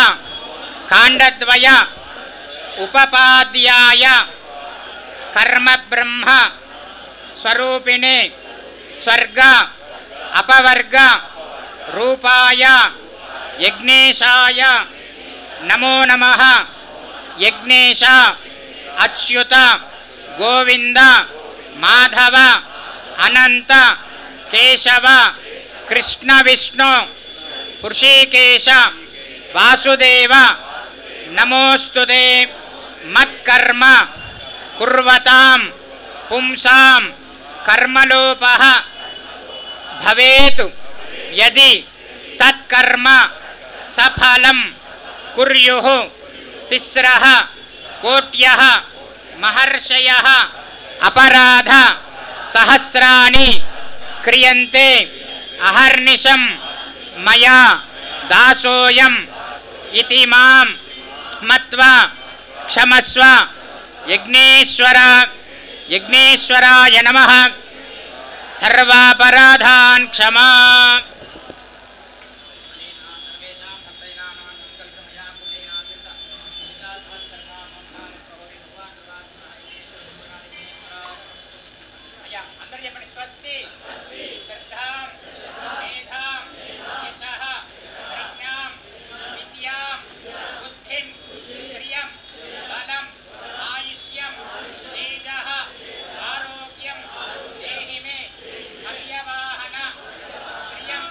कांडद्वय उपपाद्याय कर्म ब्रह्म स्वरूपिणे स्वर्ग अपवर्ग रूपाय यज्ञेशाय नमो नमः। यज्ञेश अच्युत गोविंद माधव अनंत केशव कृष्ण विष्णु ऋषिकेश वासुदेव नमोस्तुते मत्कर्म कुर्वतां पुंसां कर्मलोपः भवेत् यदि तत्कर्म सफलं कुर्युः तिस्रः कोट्यः महर्षयः अपराध सहस्राणि क्रियन्ते अहर्निशं मया दासोऽयम् इति मां मत्वा क्षमस्व। यज्ञेश्वराय नमः। సర్వాపరాధాన్ క్షమా. అందరూ చెప్పండి. స్వస్తి శ్రద్ధాం మేధాం యశః ప్రజ్ఞాం విద్యాం బుద్ధిం శ్రియం బలం ఆయుష్యం తేజః ఆరోగ్యం దేహి మే అవ్యవాహన శ్రియం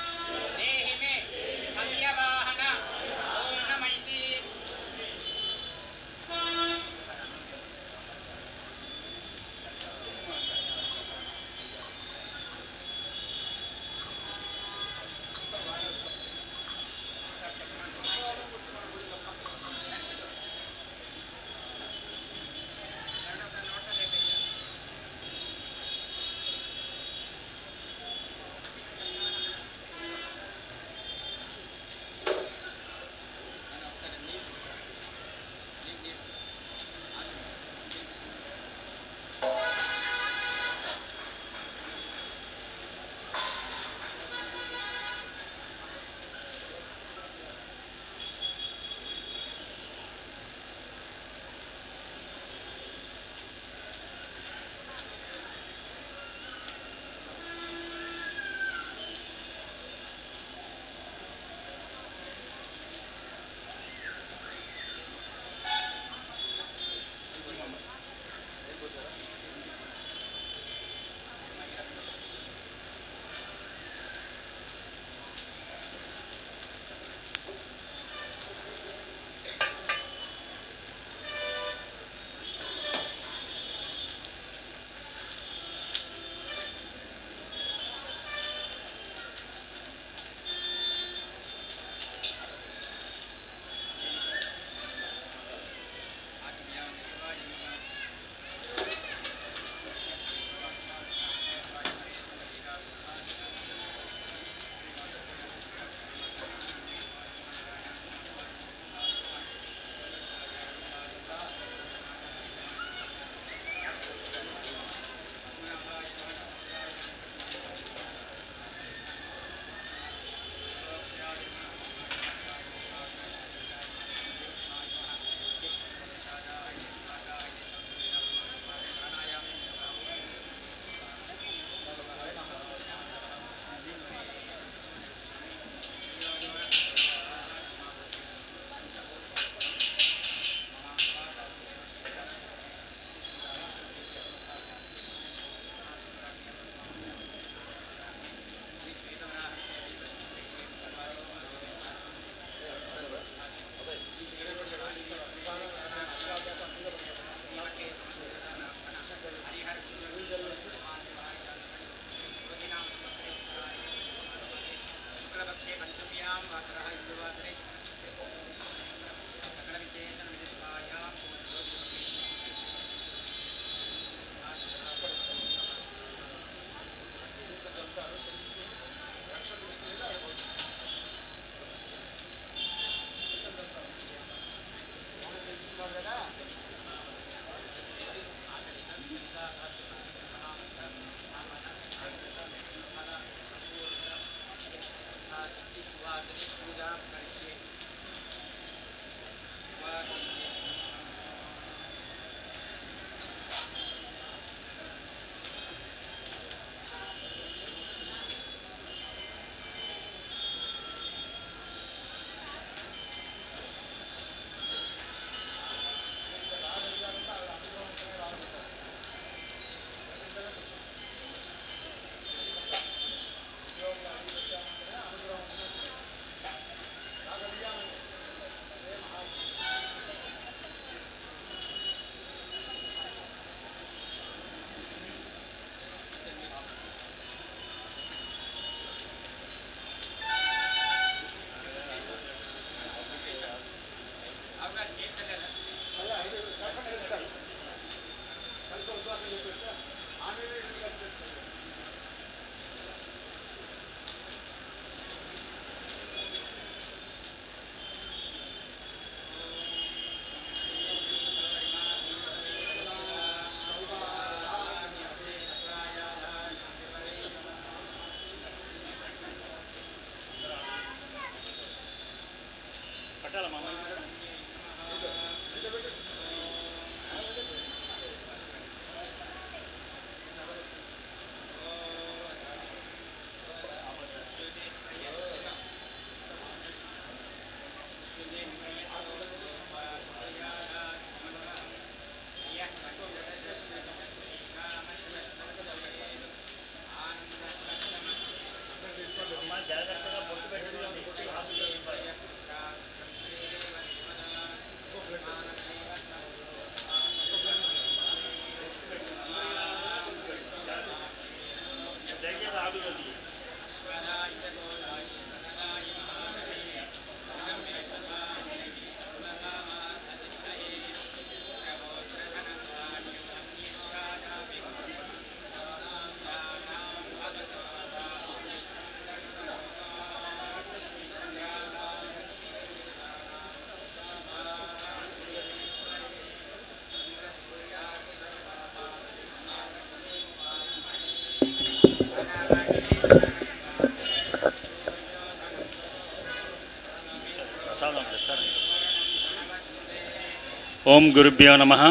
ఓం గురుభ్యో నమః.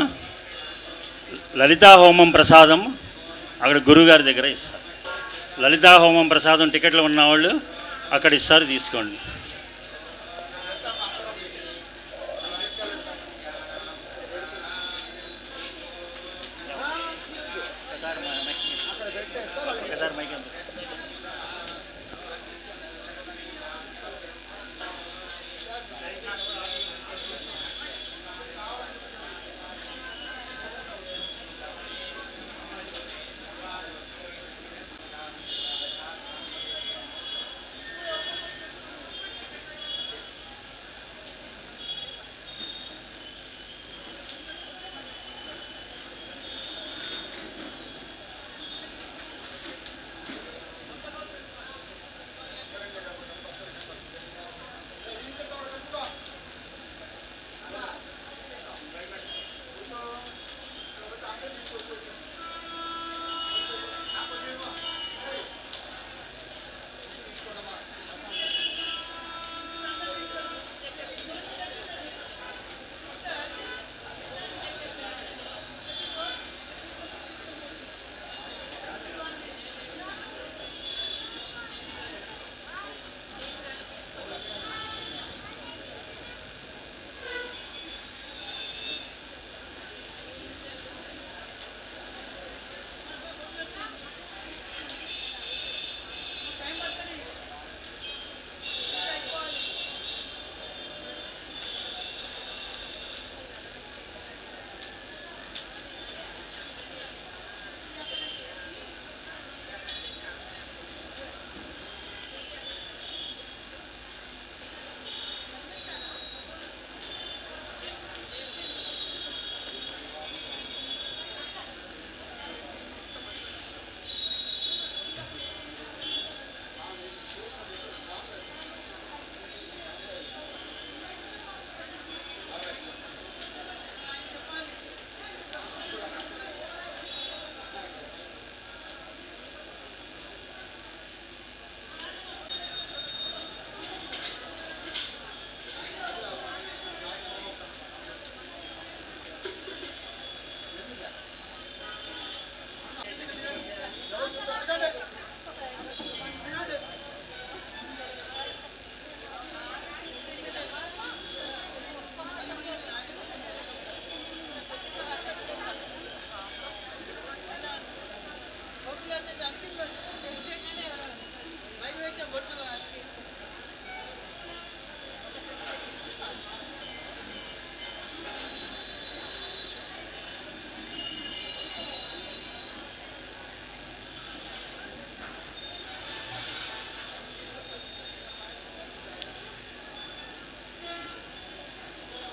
లలితా హోమం ప్రసాదం అక్కడ గురువుగారి దగ్గర ఇస్తారు. లలితా హోమం ప్రసాదం టికెట్లు ఉన్నవాళ్ళు అక్కడ ఇస్తారు, తీసుకోండి.